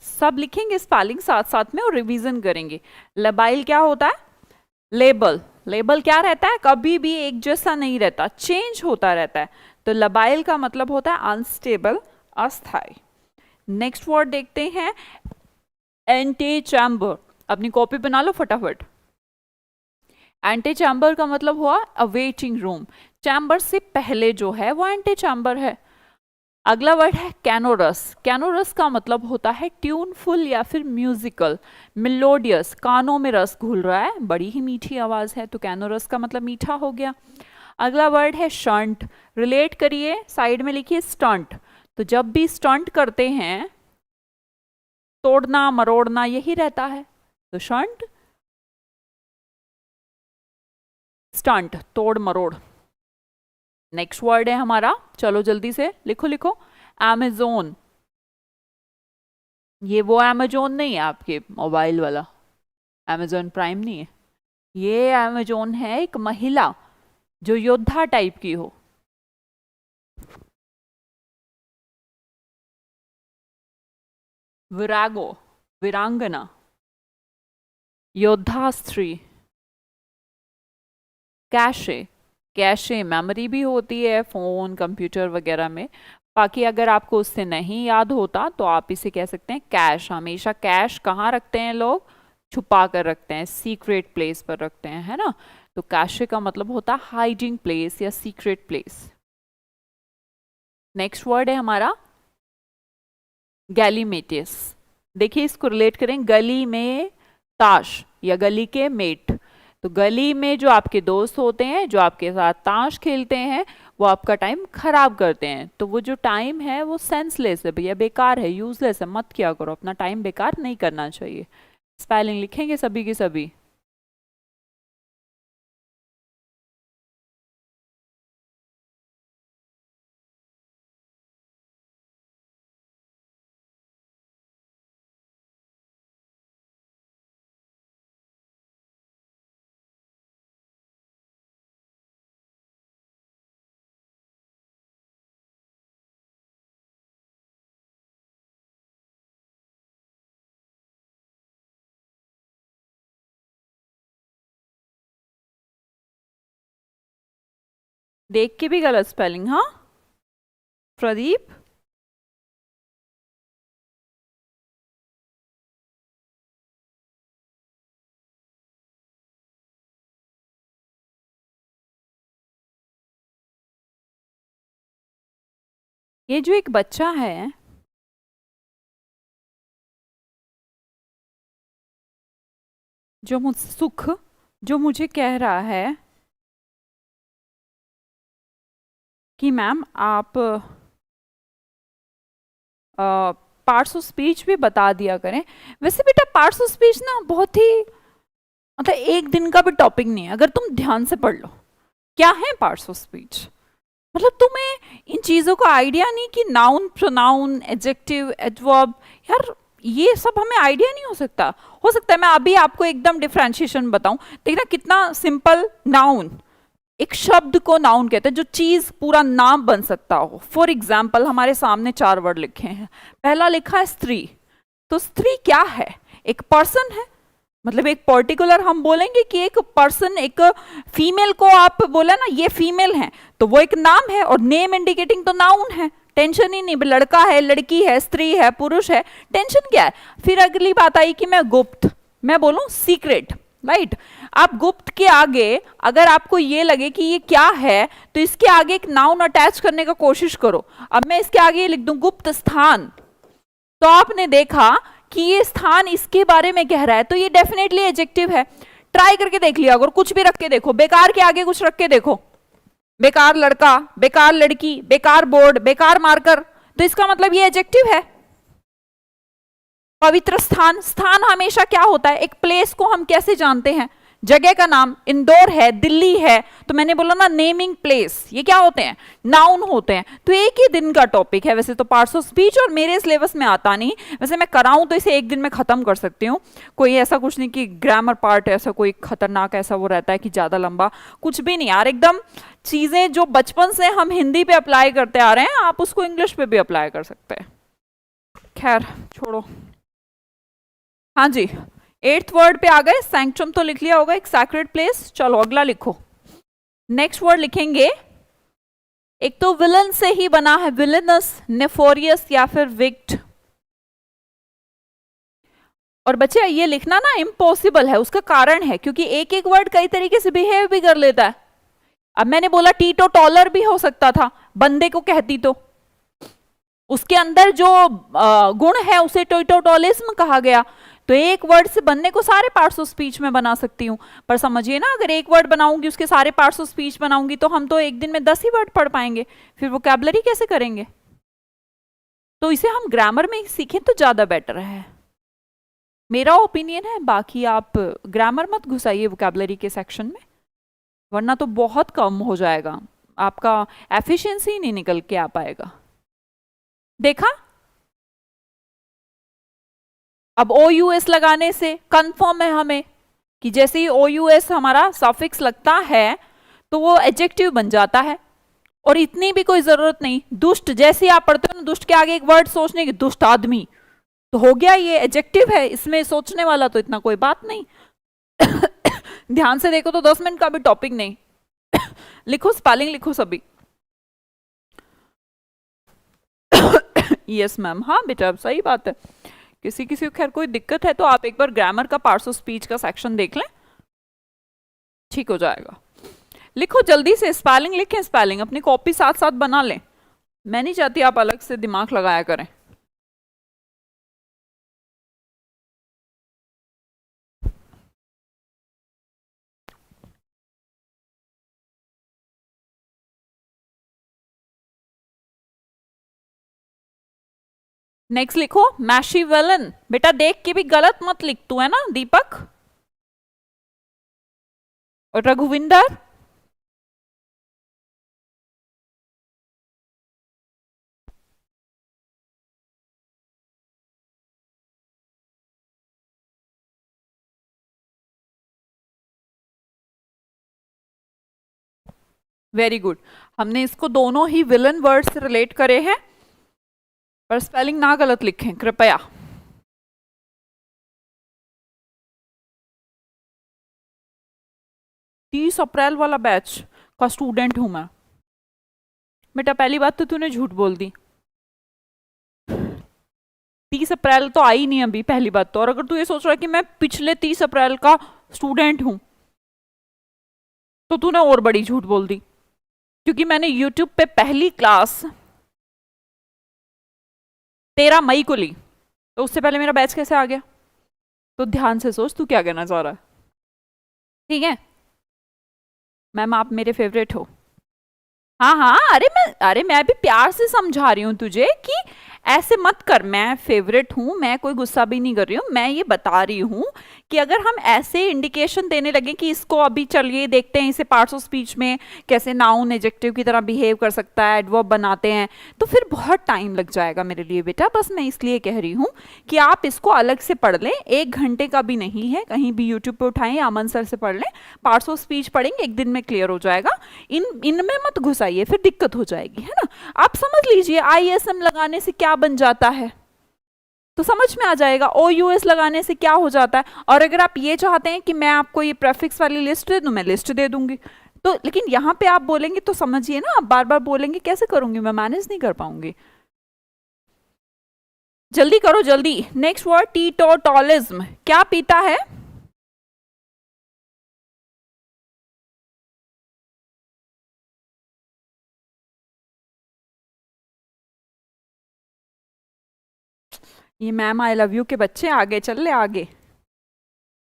सब लिखेंगे स्पेलिंग साथ साथ में और रिवीजन करेंगे। लबाइल क्या होता है? लेबल। लेबल क्या रहता है? कभी भी एक जैसा नहीं रहता, चेंज होता रहता है। तो लबाइल का मतलब होता है अनस्टेबल, अस्थाई। नेक्स्ट वर्ड देखते हैं एंटी चैम्बर। अपनी कॉपी बना लो फटाफट। एंटी चैम्बर का मतलब हुआ अ वेटिंग रूम, चैम्बर से पहले जो है वो एंटी चैम्बर है। अगला वर्ड है कैनोरस। कैनोरस का मतलब होता है ट्यूनफुल या फिर म्यूजिकल, मेलोडियस, कानों में रस घुल रहा है, बड़ी ही मीठी आवाज है, तो कैनोरस का मतलब मीठा हो गया। अगला वर्ड है शंट। रिलेट करिए, साइड में लिखिए स्टंट। तो जब भी स्टंट करते हैं, तोड़ना मरोड़ना यही रहता है, तो शंट, स्टंट, तोड़ मरोड़। नेक्स्ट वर्ड है हमारा, चलो जल्दी से लिखो लिखो, अमेजोन। ये वो अमेजोन नहीं है आपके मोबाइल वाला, अमेजोन प्राइम नहीं है, ये अमेजोन है एक महिला जो योद्धा टाइप की हो। विरागो, वीरांगना, योद्धा स्त्री। कैशे, कैशे मेमोरी भी होती है फोन कंप्यूटर वगैरह में, बाकी अगर आपको उससे नहीं याद होता तो आप इसे कह सकते हैं कैश। हमेशा कैश कहाँ रखते हैं लोग, छुपा कर रखते हैं, सीक्रेट प्लेस पर रखते हैं, है ना। तो कैशे का मतलब होता है हाइडिंग प्लेस या सीक्रेट प्लेस। नेक्स्ट वर्ड है हमारा गैलीमेटियस। देखिए इसको रिलेट करें, गली में ताश या गली के मेट। तो गली में जो आपके दोस्त होते हैं जो आपके साथ ताश खेलते हैं वो आपका टाइम खराब करते हैं, तो वो जो टाइम है वो सेंसलेस है भैया, बेकार है, यूजलेस है, मत किया करो, अपना टाइम बेकार नहीं करना चाहिए। स्पेलिंग लिखेंगे सभी की सभी। देख के भी गलत स्पेलिंग, हाँ प्रदीप। ये जो एक बच्चा है, जो मुझ सुख, जो मुझे कह रहा है कि मैम आप पार्ट्स ऑफ स्पीच भी बता दिया करें। वैसे बेटा पार्ट्स ऑफ स्पीच ना बहुत ही मतलब एक दिन का भी टॉपिक नहीं है, अगर तुम ध्यान से पढ़ लो क्या है पार्ट्स ऑफ स्पीच। मतलब तुम्हें इन चीजों का आइडिया नहीं कि नाउन, प्रोनाउन, एडजेक्टिव, एडवर्ब, यार ये सब हमें आइडिया नहीं हो सकता है मैं अभी आपको एकदम डिफरेंशिएशन बताऊं। देखना कितना सिंपल, नाउन एक शब्द को नाउन कहते हैं जो चीज पूरा नाम बन सकता हो। फॉर एग्जाम्पल हमारे सामने 4 वर्ड लिखे हैं, पहला लिखा है स्त्री। तो स्त्री क्या है, एक पर्सन है, मतलब एक पर्टिकुलर हम बोलेंगे कि एक पर्सन, एक फीमेल को आप बोला ना ये फीमेल है तो वो एक नाम है, और नेम इंडिकेटिंग तो नाउन है, टेंशन ही नहीं, लड़का है, लड़की है, स्त्री है, पुरुष है, टेंशन क्या है। फिर अगली बात आई कि मैं गुप्त, मैं बोलूं सीक्रेट, राइट। आप गुप्त के आगे अगर आपको ये लगे कि ये क्या है तो इसके आगे एक नाउन अटैच करने का कोशिश करो। अब मैं इसके आगे लिख दूं गुप्त स्थान, तो आपने देखा कि ये स्थान इसके बारे में कह रहा है, तो ये डेफिनेटली एडजेक्टिव है। ट्राई करके देख लिया अगर कुछ भी रख के देखो, बेकार के आगे कुछ रख के देखो, बेकार लड़का, बेकार लड़की, बेकार बोर्ड, बेकार मार्कर, तो इसका मतलब ये एडजेक्टिव है। पवित्र स्थान, स्थान हमेशा क्या होता है, एक प्लेस को हम कैसे जानते हैं, जगह का नाम, इंदौर है, दिल्ली है, तो मैंने बोला ना नेमिंग प्लेस, ये क्या होते हैं, नाउन होते हैं। तो एक ही दिन का टॉपिक है वैसे तो पार्ट्स ऑफ स्पीच, और मेरे सिलेबस में आता नहीं, वैसे मैं कराऊं तो इसे एक दिन में खत्म कर सकती हूँ, कोई ऐसा कुछ नहीं कि ग्रामर पार्ट ऐसा कोई खतरनाक ऐसा वो रहता है कि ज्यादा लंबा, कुछ भी नहीं यार, एकदम चीजें जो बचपन से हम हिंदी पे अप्लाई करते आ रहे हैं आप उसको इंग्लिश पे भी अप्लाई कर सकते हैं। खैर छोड़ो, हाँ जी 8th वर्ड पे आ गए, सैंक्चुम तो लिख लिया होगा, एक सैक्रेड प्लेस। चलो अगला लिखो, नेक्स्ट वर्ड लिखेंगे, एक तो विलन से ही बना है, विलनस, नेफोरियस या फिर विक्ट। और बच्चे ये लिखना ना इम्पॉसिबल है, उसका कारण है क्योंकि एक एक वर्ड कई तरीके से बिहेव भी कर लेता है। अब मैंने बोला टीटोटॉलर भी हो सकता था, बंदे को कहती तो उसके अंदर जो गुण है उसे टीटोटॉलिज्म कहा गया। तो एक वर्ड से बनने को सारे पार्ट्स ऑफ स्पीच में बना सकती हूँ, पर समझिए ना, अगर एक वर्ड बनाऊंगी उसके सारे पार्ट्स ऑफ स्पीच बनाऊंगी तो हम तो एक दिन में 10 ही वर्ड पढ़ पाएंगे, फिर वोकैबुलरी कैसे करेंगे? तो इसे हम ग्रामर में सीखें तो ज्यादा बेटर है, मेरा ओपिनियन है। बाकी आप ग्रामर मत घुसाइए वोकैबुलरी के सेक्शन में, वरना तो बहुत कम हो जाएगा, आपका एफिशिएंसी नहीं निकल के आ पाएगा। देखा? अब ओ यू एस लगाने से कंफर्म है हमें कि जैसे ही ओ यू एस हमारा सफिक्स लगता है तो वो एडजेक्टिव बन जाता है, और इतनी भी कोई जरूरत नहीं। दुष्ट जैसे आप पढ़ते हो ना, दुष्ट के आगे एक वर्ड सोचने की, दुष्ट आदमी, तो हो गया, ये एडजेक्टिव है, इसमें सोचने वाला तो इतना कोई बात नहीं। ध्यान से देखो तो 10 मिनट का भी टॉपिक नहीं। लिखो, स्पेलिंग लिखो सभी। यस मैम, हाँ बेटा सही बात है। किसी किसी को खैर कोई दिक्कत है तो आप एक बार ग्रामर का पार्ट्स ऑफ स्पीच का सेक्शन देख लें, ठीक हो जाएगा। लिखो जल्दी से, स्पेलिंग लिखें, स्पेलिंग अपनी कॉपी साथ साथ बना लें, मैं नहीं चाहती आप अलग से दिमाग लगाया करें। नेक्स्ट लिखो मैशीवेलन। बेटा देख के भी गलत मत लिख, तू है ना दीपक और रघुविंदर। वेरी गुड, हमने इसको दोनों ही विलन वर्ड से रिलेट करे हैं, पर स्पेलिंग ना गलत लिखें कृपया। तीस अप्रैल वाला बैच का स्टूडेंट हूं मैं। बेटा पहली बात तो तूने झूठ बोल दी, 30 अप्रैल तो आई नहीं अभी, पहली बात तो। और अगर तू ये सोच रहा है कि मैं पिछले 30 अप्रैल का स्टूडेंट हूं तो तूने और बड़ी झूठ बोल दी, क्योंकि मैंने यूट्यूब पे पहली क्लास 13 मई को ली, तो उससे पहले मेरा बैच कैसे आ गया? तो ध्यान से सोच तू क्या कहना चाह रहा है, ठीक है? मैम आप मेरे फेवरेट हो। हाँ हाँ, अरे मैं भी प्यार से समझा रही हूँ तुझे कि ऐसे मत कर, मैं फेवरेट हूं, मैं कोई गुस्सा भी नहीं कर रही हूँ, मैं ये बता रही हूँ कि अगर हम ऐसे इंडिकेशन देने लगे कि इसको अभी चलिए देखते हैं इसे पार्ट्स ऑफ स्पीच में कैसे नाउन एडजेक्टिव की तरह बिहेव कर सकता है, एडवर्ब बनाते हैं, तो फिर बहुत टाइम लग जाएगा मेरे लिए बेटा। बस मैं इसलिए कह रही हूँ कि आप इसको अलग से पढ़ लें, 1 घंटे का भी नहीं है, कहीं भी यूट्यूब पे उठाएं, अमन सर से पढ़ लें, पार्ट्स ऑफ स्पीच पढ़ेंगे, 1 दिन में क्लियर हो जाएगा। इनमें मत घुसाइए, फिर दिक्कत हो जाएगी, है ना? आप समझ लीजिए ISM लगाने से क्या बन जाता है तो समझ में आ जाएगा, OUS लगाने से क्या हो जाता है। और अगर आप ये चाहते हैं कि मैं आपको ये प्रेफिक्स वाली लिस्ट दे दूं, मैं लिस्ट दे दूंगी, तो लेकिन यहां पे आप बोलेंगे तो समझिए ना, आप बार बार बोलेंगे कैसे करूंगी मैं, मैनेज नहीं कर पाऊंगी। जल्दी करो जल्दी। नेक्स्ट वर्ड टीटोटॉलिज्म, क्या पीता है? ये मैम आई लव यू के बच्चे आगे चल ले आगे,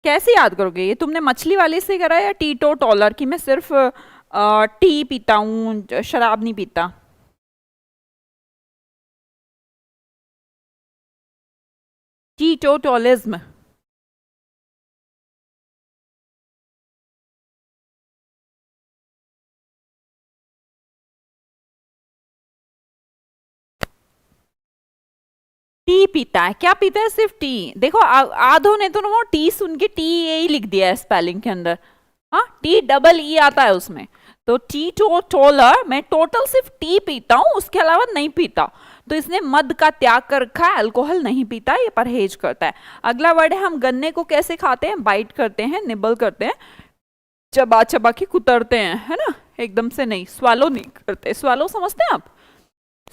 कैसे याद करोगे? ये तुमने मछली वाली से करा या टीटोटॉलर की मैं सिर्फ टी पीता हूँ, शराब नहीं पीता? टीटोटॉलिज्म टी पीता है, क्या पीता है? सिर्फ टी। देखो आधो ने तो वो टी सुन के टी ए ही लिख दिया है स्पेलिंग के अंदर, हाँ TEE आता है उसमें। तो टीटोटॉलर, मैं टोटल सिर्फ टी पीता हूँ, उसके अलावा नहीं पीता। तो इसने मद का त्याग कर रखा है, अल्कोहल नहीं पीता, ये परहेज करता है। अगला वर्ड है, हम गन्ने को कैसे खाते हैं? बाइट करते हैं, निबल करते हैं, चबा चबा के कुतरते हैं, है ना? एकदम से नहीं, स्वालो नहीं करते। स्वालो समझते हैं आप?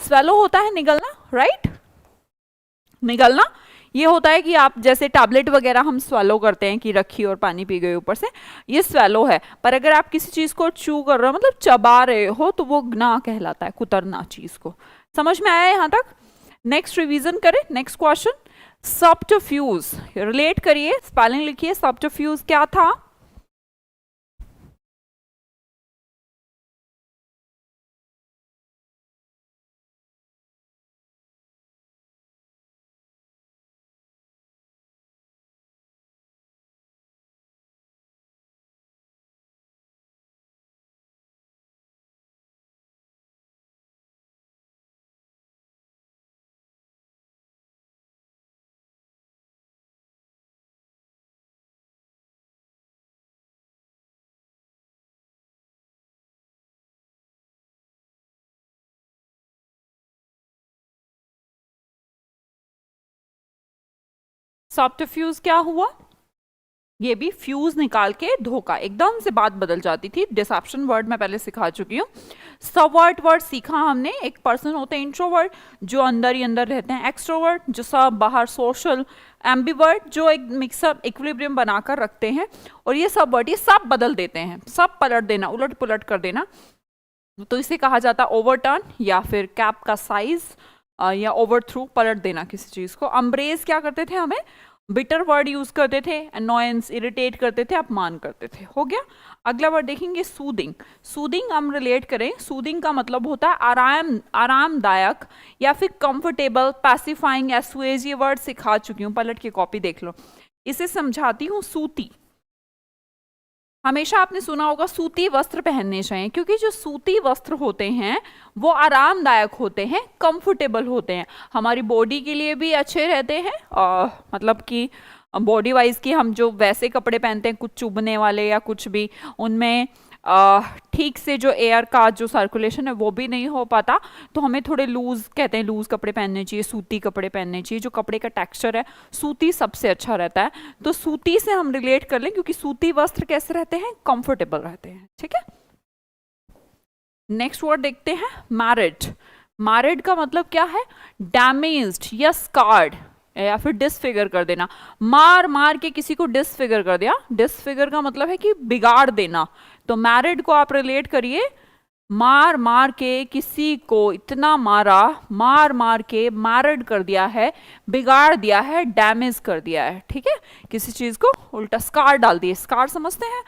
स्वालो होता है निगलना, राइट? निगलना। ये होता है कि आप जैसे टैबलेट वगैरह हम स्वेलो करते हैं कि रखी और पानी पी गए ऊपर से, ये स्वेलो है। पर अगर आप किसी चीज को चू कर रहे हो मतलब चबा रहे हो तो वो ग्ना कहलाता है, कुतरना चीज को। समझ में आया यहाँ तक? नेक्स्ट रिवीजन करें, नेक्स्ट क्वेश्चन। सब्टरफ्यूज रिलेट करिए, स्पेलिंग लिखिए। सब्टरफ्यूज क्या था? सब्टरफ्यूज क्या हुआ? ये भी फ्यूज निकाल के धोखा, एकदम से बात बदल जाती थी। डिसेप्शन वर्ड मैं पहले सिखा चुकी हूँ। सबवर्ट वर्ड सीखा हमने। एक पर्सन होते हैं इंट्रोवर्ट जो अंदर ही अंदर रहते हैं, एक्सट्रोवर्ट जो सब बाहर, सोशल, एम्बीवर्ट जो एक मिक्सअप इक्विलिब्रियम बनाकर रखते हैं। और ये सब वर्ड ये सब बदल देते हैं, सब पलट देना, उलट पुलट कर देना। तो इसे कहा जाता है ओवरटर्न, या फिर कैप का साइज, या ओवरथ्रू, पलट देना किसी चीज को। अम्ब्रेज क्या करते थे, हमें बिटर वर्ड यूज करते थे, अनोयंस, इरिटेट करते थे, अपमान करते थे। हो गया। अगला वर्ड देखेंगे सूदिंग। सूदिंग हम रिलेट करें, सूदिंग का मतलब होता है आरामदायक या फिर कंफर्टेबल, पैसिफाइंग, एस्वेज। ये वर्ड सिखा चुकी हूँ, पलट के कॉपी देख लो। इसे समझाती हूँ। सूती, हमेशा आपने सुना होगा सूती वस्त्र पहनने चाहिए, क्योंकि जो सूती वस्त्र होते हैं वो आरामदायक होते हैं, कंफर्टेबल होते हैं, हमारी बॉडी के लिए भी अच्छे रहते हैं। मतलब कि बॉडी वाइज की हम जो वैसे कपड़े पहनते हैं कुछ चुभने वाले या कुछ भी, उनमें ठीक से जो एयर का जो सर्कुलेशन है वो भी नहीं हो पाता। तो हमें थोड़े लूज, कहते हैं लूज कपड़े पहनने चाहिए, सूती कपड़े पहनने चाहिए। जो कपड़े का टेक्सचर है सूती सबसे अच्छा रहता है। तो सूती से हम रिलेट कर लें, क्योंकि सूती वस्त्र कैसे रहते हैं, कंफर्टेबल रहते हैं। ठीक है। नेक्स्ट वर्ड देखते हैं, मैरिड। मैरिड का मतलब क्या है? डैमेज्ड या स्कार्ड, या फिर डिसफिगर कर देना। मार मार के किसी को डिसफिगर कर दिया। डिसफिगर का मतलब है कि बिगाड़ देना। तो मैरिड को आप रिलेट करिए, मार मार के किसी को इतना मारा, मार मार के मैरिड कर दिया है, बिगाड़ दिया है, डैमेज कर दिया है। ठीक है, किसी चीज को उल्टा स्कार डाल दिए। स्कार समझते हैं?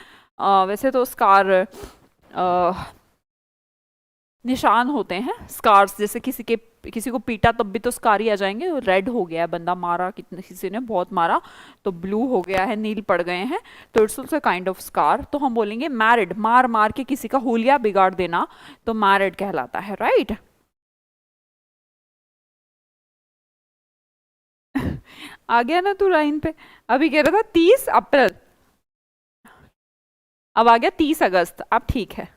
वैसे तो स्कार निशान होते हैं। स्कार्स, जैसे किसी को पीटा तब भी तो स्कार ही आ जाएंगे। रेड हो गया है बंदा, मारा किसी ने बहुत मारा तो ब्लू हो गया है, नील पड़ गए हैं, तो it's also kind of scar. तो हम बोलेंगे मैरिड, मार मार के किसी का हुलिया बिगाड़ देना, तो मैरिड कहलाता है। राइट। आ गया ना तू लाइन पे? अभी कह रहा था 30 अप्रैल, अब आ गया 30 अगस्त। अब ठीक है।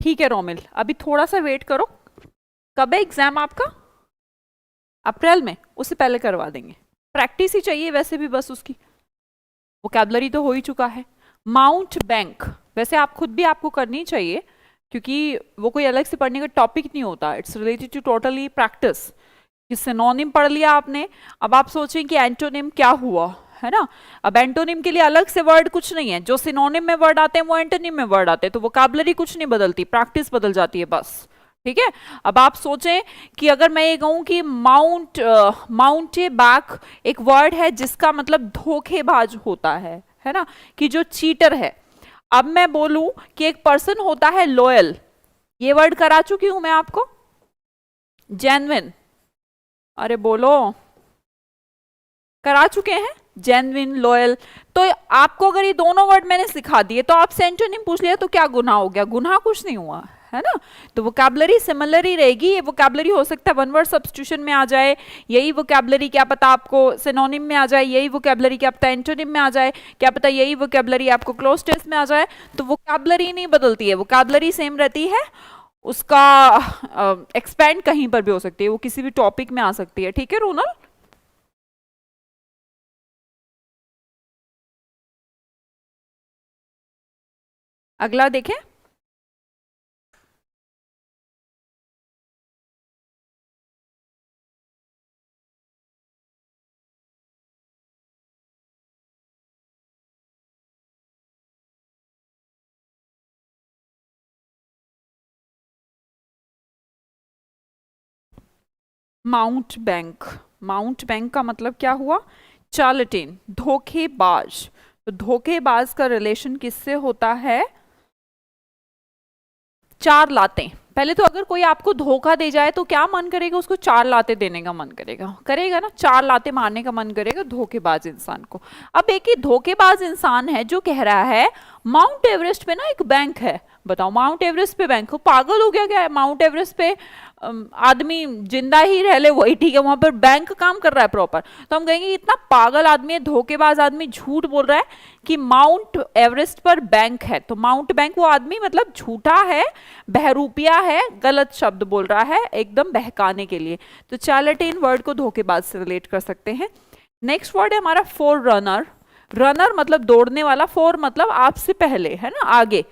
ठीक है रोमिल, अभी थोड़ा सा वेट करो। कब है एग्जाम आपका? अप्रैल में? उससे पहले करवा देंगे। प्रैक्टिस ही चाहिए वैसे भी, बस उसकी वोकैबुलरी तो हो ही चुका है। माउंट बैंक, वैसे आप खुद भी आपको करनी चाहिए, क्योंकि वो कोई अलग से पढ़ने का टॉपिक नहीं होता। It's related to totally practice. Synonym पढ़ लिया आपने, अब आप सोचें कि एंटोनिम क्या हुआ, है ना। अब एंटोनिम के लिए अलग से वर्ड कुछ नहीं है, जो सिनोनिम में वर्ड आते हैं वो एंटोनिम में वर्ड आते हैं। तो वोकैबुलरी कुछ नहीं बदलती, प्रैक्टिस बदल जाती है बस। ठीक है। अब आप सोचें कि अगर मैं ये कहूं कि माउंटे बैक एक वर्ड है जिसका मतलब धोखेबाज होता है ना, कि जो चीटर है। अब मैं बोलूं कि एक पर्सन होता है लॉयल, ये वर्ड करा चुकी हूं मैं आपको। जेन्युइन, अरे बोलो, करा चुके हैं। Genuine, loyal. तो आपको अगर ये दोनों वर्ड मैंने सिखा दिए तो आप एंटोनिम पूछ लिया तो क्या गुनाह हो गया? गुनाह कुछ नहीं हुआ, है ना। तो वोकैबुलरी सिमिलर ही रहेगी। ये वोकैबुलरी हो सकता है वन वर्ड सब्स्टिट्यूशन में आ जाए, यही वोकैबुलरी क्या पता आपको सिनोनिम में आ जाए, यही वोकैबुलरी क्या पता एंटोनिम में आ जाए, क्या पता यही वोकैबुलरी आपको क्लोज टेस्ट में आ जाए। तो वोकैबुलरी नहीं बदलती है, वोकैबुलरी सेम रहती है। उसका एक्सपेंड कहीं पर भी हो सकती है, वो किसी भी टॉपिक में आ सकती है। ठीक है रोनल? अगला देखें। Mount bank. माउंट बैंक का मतलब क्या हुआ? चार्लेटेन, धोखेबाज। तो धोखेबाज का रिलेशन किससे होता है? चार लातें। पहले तो अगर कोई आपको धोखा दे जाए तो क्या मन करेगा? उसको चार लातें देने का मन करेगा, करेगा ना? चार लातें मारने का मन करेगा धोखेबाज इंसान को। अब एक ही धोखेबाज इंसान है जो कह रहा है माउंट एवरेस्ट पे ना एक बैंक है। बताओ, माउंट एवरेस्ट पे बैंक हो? पागल हो गया क्या है? माउंट एवरेस्ट पे आदमी जिंदा ही रह ले वही ठीक है, वहां पर बैंक काम कर रहा है प्रॉपर। तो हम कहेंगे इतना पागल आदमी है, धोखेबाज आदमी झूठ बोल रहा है कि माउंट एवरेस्ट पर बैंक है। तो माउंट बैंक, वो आदमी मतलब झूठा है, बहरूपिया है, गलत शब्द बोल रहा है एकदम बहकाने के लिए। तो चार्लेटेन वर्ड को धोखेबाज से रिलेट कर सकते हैं। नेक्स्ट वर्ड है हमारा फोर रनर। रनर मतलब दौड़ने वाला, फोर मतलब आपसे पहले, है ना, आगे।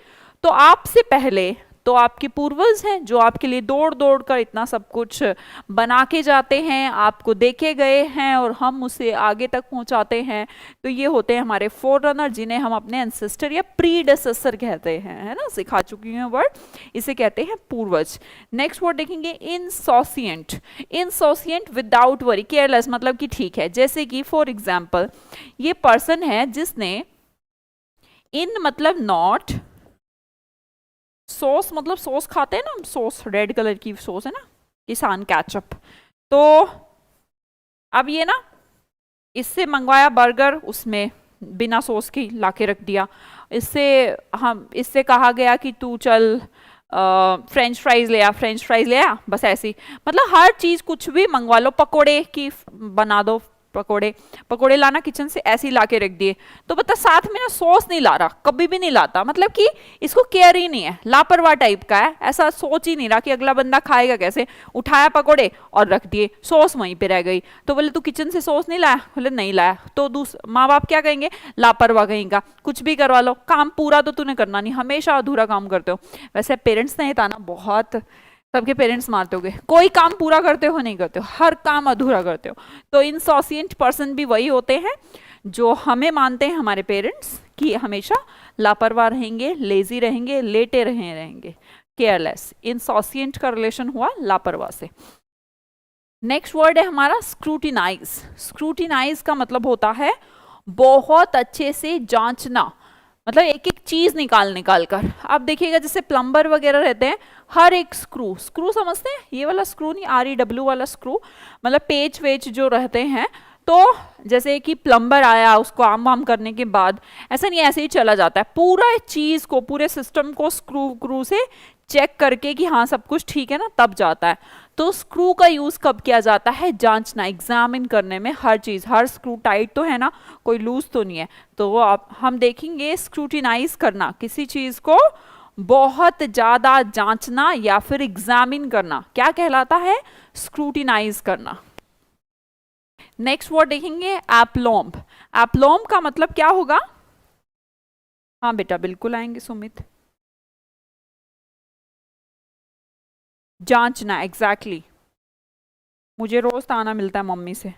तो आपसे पहले तो आपके पूर्वज हैं जो आपके लिए दौड़ दौड़ कर इतना सब कुछ बना के जाते हैं, आपको देके गए हैं और हम उसे आगे तक पहुंचाते हैं। तो ये होते हैं हमारे फोर रनर, जिन्हें हम अपने एंसेस्टर या प्रीडेसेसर कहते हैं, है ना, सिखा चुकी हूँ वर्ड। इसे कहते हैं पूर्वज। नेक्स्ट वर्ड देखेंगे इनसोसिएंट। इनसोसिएंट विदाउट वरी, केयरलेस मतलब कि ठीक है। जैसे कि फॉर एग्जाम्पल ये पर्सन है जिसने, इन मतलब नॉट, सॉस मतलब सॉस खाते हैं ना हम, सॉस रेड कलर की सॉस है ना, किसान केचप। तो अब ये ना, इससे मंगवाया बर्गर, उसमें बिना सॉस की लाके रख दिया। इससे कहा गया कि तू चल फ्रेंच फ्राइज ले आ, फ्रेंच फ्राइज ले आ, बस ऐसी। मतलब हर चीज कुछ भी मंगवा लो, पकोड़े की बना दो, पकोड़े पकोड़े लाना किचन से ऐसे ही ला के रख दिए। तो बता साथ में ना सॉस नहीं ला रहा, कभी भी नहीं लाता, मतलब कि इसको केयर ही नहीं है, लापरवाह टाइप का है। ऐसा सोच ही नहीं रहा कि अगला बंदा खाएगा कैसे। उठाया पकोड़े और रख दिए, सॉस वहीं पे रह गई। तो बोले तू किचन से सॉस नहीं लाया? बोले नहीं लाया। तो माँ बाप क्या कहेंगे? लापरवाह कहेंगे, कुछ भी करवा लो, काम पूरा तो तूने करना नहीं, हमेशा अधूरा काम करते हो। वैसे पेरेंट्स ने ताना बहुत, सबके पेरेंट्स मारते होगे, कोई काम पूरा करते हो नहीं करते हो, हर काम अधूरा करते हो। तो इनसोसिएंट पर्सन भी वही होते हैं जो हमें मानते हैं हमारे पेरेंट्स कि हमेशा लापरवाह रहेंगे, लेजी रहेंगे, लेटे रहेंगे, केयरलेस। इनसोसिएंट का रिलेशन हुआ लापरवाह से। नेक्स्ट वर्ड है हमारा स्क्रूटिनाइज। स्क्रूटिनाइज का मतलब होता है बहुत अच्छे से जांचना, मतलब एक एक चीज निकाल निकाल कर। आप देखिएगा जैसे प्लम्बर वगैरह रहते हैं, हर एक स्क्रू, स्क्रू समझते हैं, ये वाला स्क्रू नहीं, REW वाला स्क्रू, मतलब पेच वेच जो रहते हैं। तो जैसे कि प्लम्बर आया, उसको आम वाम करने के बाद ऐसा नहीं ऐसे ही चला जाता है, पूरा चीज को, पूरे सिस्टम को स्क्रू से चेक करके कि हाँ सब कुछ ठीक है ना, तब जाता है। तो स्क्रू का यूज कब किया जाता है? जांचना, एग्जामिन करने में। हर चीज, हर स्क्रू टाइट तो है ना, कोई लूज तो नहीं है। तो आप हम देखेंगे स्क्रूटिनाइज करना, किसी चीज को बहुत ज्यादा जांचना या फिर एग्जामिन करना, क्या कहलाता है? स्क्रूटिनाइज करना। नेक्स्ट वर्ड देखेंगे एप्लॉम्ब। एप्लॉम्ब का मतलब क्या होगा? हाँ बेटा बिल्कुल आएंगे सुमित। जांचना, एग्जैक्टली। मुझे रोज ताना मिलता है मम्मी से,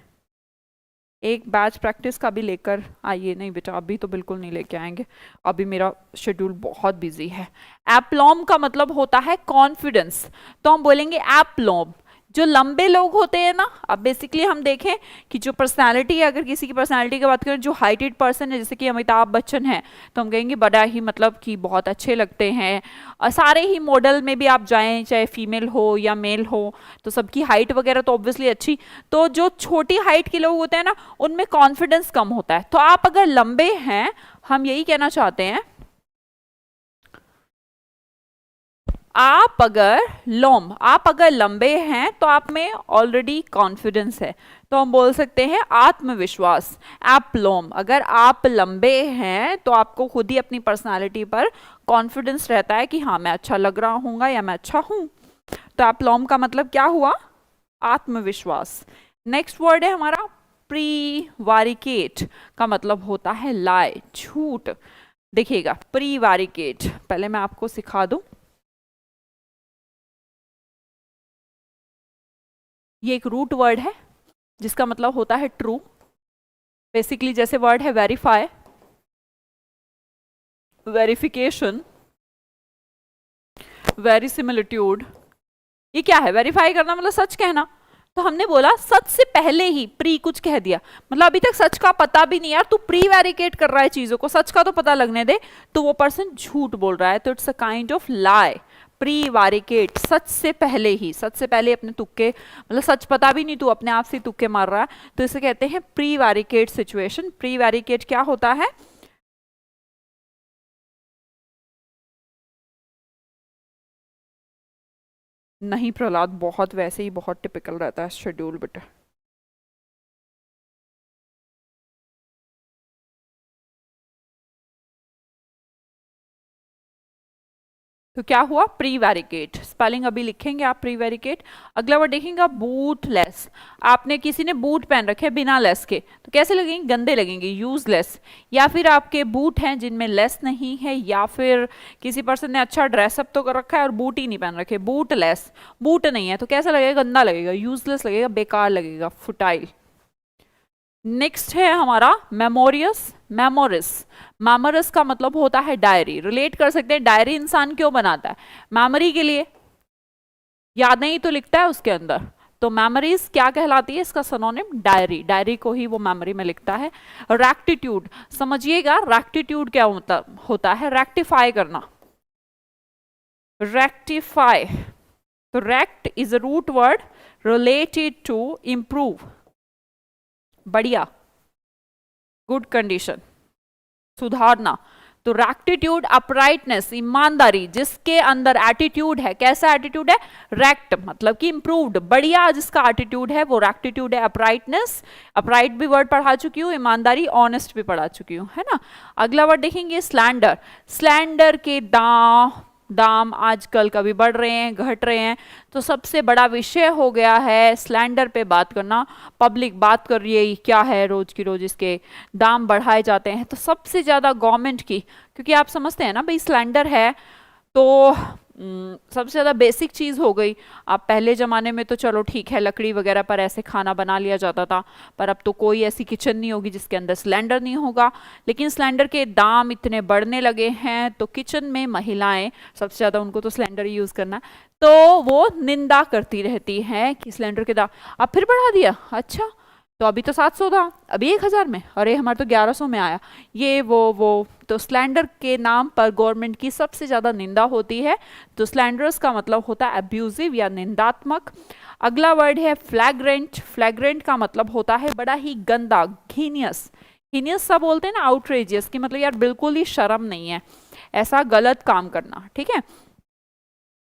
एक बैच प्रैक्टिस का भी लेकर आइए। नहीं बेटा अभी तो बिल्कुल नहीं लेके आएंगे, अभी मेरा शेड्यूल बहुत बिजी है। एप्लॉम का मतलब होता है कॉन्फिडेंस। तो हम बोलेंगे एप्लॉम, जो लंबे लोग होते हैं ना। अब बेसिकली हम देखें कि जो पर्सनालिटी है, अगर किसी की पर्सनालिटी की बात करें, जो हाइटेड पर्सन है जैसे कि अमिताभ बच्चन है, तो हम कहेंगे बड़ा ही मतलब कि बहुत अच्छे लगते हैं। और सारे ही मॉडल में भी आप जाएं, चाहे फीमेल हो या मेल हो, तो सबकी हाइट वगैरह तो ऑब्वियसली अच्छी। तो जो छोटी हाइट के लोग होते हैं ना, उनमें कॉन्फिडेंस कम होता है। तो आप अगर लंबे हैं, हम यही कहना चाहते हैं, आप अगर लंबे हैं तो आप में ऑलरेडी कॉन्फिडेंस है, तो हम बोल सकते हैं आत्मविश्वास। आप लोम, अगर आप लंबे हैं तो आपको खुद ही अपनी पर्सनालिटी पर कॉन्फिडेंस रहता है कि हाँ मैं अच्छा लग रहा हूँगा या मैं अच्छा हूँ। तो आप लोम का मतलब क्या हुआ? आत्मविश्वास। नेक्स्ट वर्ड है हमारा प्रीवारिकेट, का मतलब होता है लाई, झूठ। देखिएगा प्रीवारिकेट, पहले मैं आपको सिखा दूं। ये एक रूट वर्ड है जिसका मतलब होता है ट्रू। बेसिकली जैसे वर्ड है वेरीफाई, वेरिफिकेशन, वेरीसिमिलिट्यूड। ये क्या है? वेरीफाई करना मतलब सच कहना। तो हमने बोला सच से पहले ही प्री कुछ कह दिया, मतलब अभी तक सच का पता भी नहीं, यार तू प्री वेरिफिकेट कर रहा है चीजों को, सच का तो पता लगने दे, तो वो पर्सन झूठ बोल रहा है। तो it's a kind of lie. Prevaricate, सच से पहले ही, सच से पहले अपने तुक्के, मतलब सच पता भी नहीं, तू अपने आप से तुक्के मार रहा है, तो इसे कहते हैं प्री वारिकेट सिचुएशन। प्री वारिकेट क्या होता है? नहीं प्रहलाद, बहुत वैसे ही बहुत टिपिकल रहता है शेड्यूल बेटा। तो क्या हुआ? प्रीवैरिकेट। स्पेलिंग अभी लिखेंगे आप, प्रीवैरिकेट। अगला वर्ड देखेंगे बूटलेस। आपने किसी ने बूट पहन रखे बिना लेस के, तो कैसे लगेंगे? गंदे लगेंगे, यूजलेस। या फिर आपके बूट हैं जिनमें लेस नहीं है, या फिर किसी पर्सन ने अच्छा ड्रेसअप तो कर रखा है और बूट ही नहीं पहन रखे, बूटलेस, बूट नहीं है, तो कैसा लगेगा? गंदा लगेगा, यूजलेस लगेगा, बेकार लगेगा, फुटाइल। नेक्स्ट है हमारा मेमोरियस, मेमोरिस। मेमोरिस का मतलब होता है डायरी। रिलेट कर सकते हैं, डायरी इंसान क्यों बनाता है? मेमोरी के लिए, यादें ही तो लिखता है उसके अंदर। तो मेमोरीज क्या कहलाती है? इसका सिनोनिम डायरी, डायरी को ही वो मेमोरी में लिखता है। रैक्टिट्यूड, समझिएगा रैक्टिट्यूड क्या होता है? रेक्टिफाई करना, रेक्टिफाई। तो rect is a root word related to improve, बढ़िया, गुड कंडीशन, सुधारना। तो रैक्टिट्यूड, अपराइटनेस, ईमानदारी, जिसके अंदर एटीट्यूड है। कैसा एटीट्यूड है? रैक्ट मतलब कि इंप्रूव्ड, बढ़िया जिसका एटीट्यूड है वो रैक्टिट्यूड है। अपराइटनेस, अपराइट भी वर्ड पढ़ा चुकी हूँ, ईमानदारी, ऑनेस्ट भी पढ़ा चुकी हूँ, है ना। अगला वर्ड देखेंगे स्लैंडर। स्लैंडर के दाम आजकल कभी बढ़ रहे हैं, घट रहे हैं, तो सबसे बड़ा विषय हो गया है स्लैंडर पे बात करना। पब्लिक बात कर रही है क्या है, रोज की रोज इसके दाम बढ़ाए जाते हैं, तो सबसे ज्यादा गवर्नमेंट की, क्योंकि आप समझते हैं ना भाई स्लैंडर है तो सबसे ज़्यादा बेसिक चीज़ हो गई। अब पहले ज़माने में तो चलो ठीक है लकड़ी वगैरह पर ऐसे खाना बना लिया जाता था, पर अब तो कोई ऐसी किचन नहीं होगी जिसके अंदर सिलेंडर नहीं होगा। लेकिन सिलेंडर के दाम इतने बढ़ने लगे हैं तो किचन में महिलाएं, सबसे ज़्यादा उनको तो सिलेंडर ही यूज़ करना, तो वो निंदा करती रहती हैं कि सिलेंडर के दाम अब फिर बढ़ा दिया। अच्छा तो अभी तो 700 था, अभी 1000 में, अरे हमारे तो 1100 में आया, ये वो। तो स्लैंडर के नाम पर गवर्नमेंट की सबसे ज्यादा निंदा होती है। तो स्लैंडरस का मतलब होता है अब्यूजिव या निंदात्मक। अगला वर्ड है फ्लैग्रेंट। फ्लैग्रेंट का मतलब होता है बड़ा ही गंदा, घीनियस। घीनियस सब बोलते हैं ना, आउटरेजियस, की मतलब यार बिल्कुल ही शर्म नहीं है ऐसा गलत काम करना, ठीक है।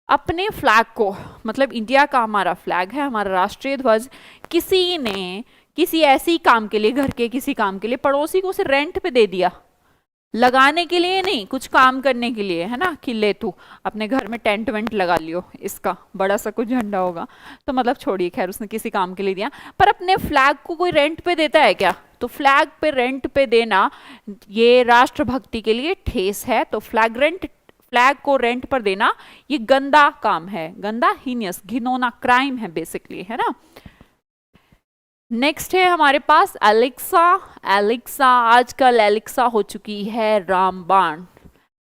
अपने फ्लैग को, मतलब इंडिया का हमारा फ्लैग है, हमारा राष्ट्रीय ध्वज, किसी ने किसी ऐसी काम के लिए, घर के किसी काम के लिए पड़ोसी को उसे रेंट पे दे दिया, लगाने के लिए नहीं, कुछ काम करने के लिए, है ना, कि ले तू अपने घर में टेंट वेंट लगा लियो, इसका बड़ा सा कुछ झंडा होगा, तो मतलब छोड़िए, खैर उसने किसी काम के लिए दिया। पर अपने फ्लैग को कोई रेंट पे देता है क्या? तो फ्लैग पे रेंट पे देना ये राष्ट्रभक्ति के लिए ठेस है। तो फ्लैग को रेंट पर देना ये गंदा काम है, गंदा, हीनियस, घिनौना, क्राइम है बेसिकली, है ना। नेक्स्ट है हमारे पास एलेक्सा। एलेक्सा, आजकल एलेक्सा हो चुकी है रामबाण।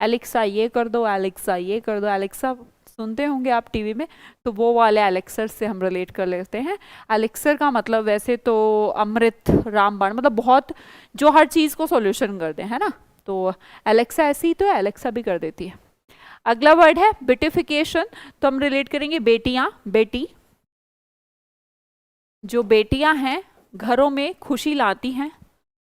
एलेक्सा ये कर दो, एलेक्सा ये कर दो। एलेक्सा सुनते होंगे आप टीवी में, तो वो वाले एलेक्सर से हम रिलेट कर लेते हैं। एलेक्सर का मतलब वैसे तो अमृत, रामबाण मतलब बहुत, जो हर चीज को सॉल्यूशन कर दे, है ना। तो एलेक्सा ऐसी तो एलेक्सा भी कर देती है। अगला वर्ड है बेटिफिकेशन। तो हम रिलेट करेंगे बेटियां, बेटी, जो बेटियां हैं घरों में खुशी लाती हैं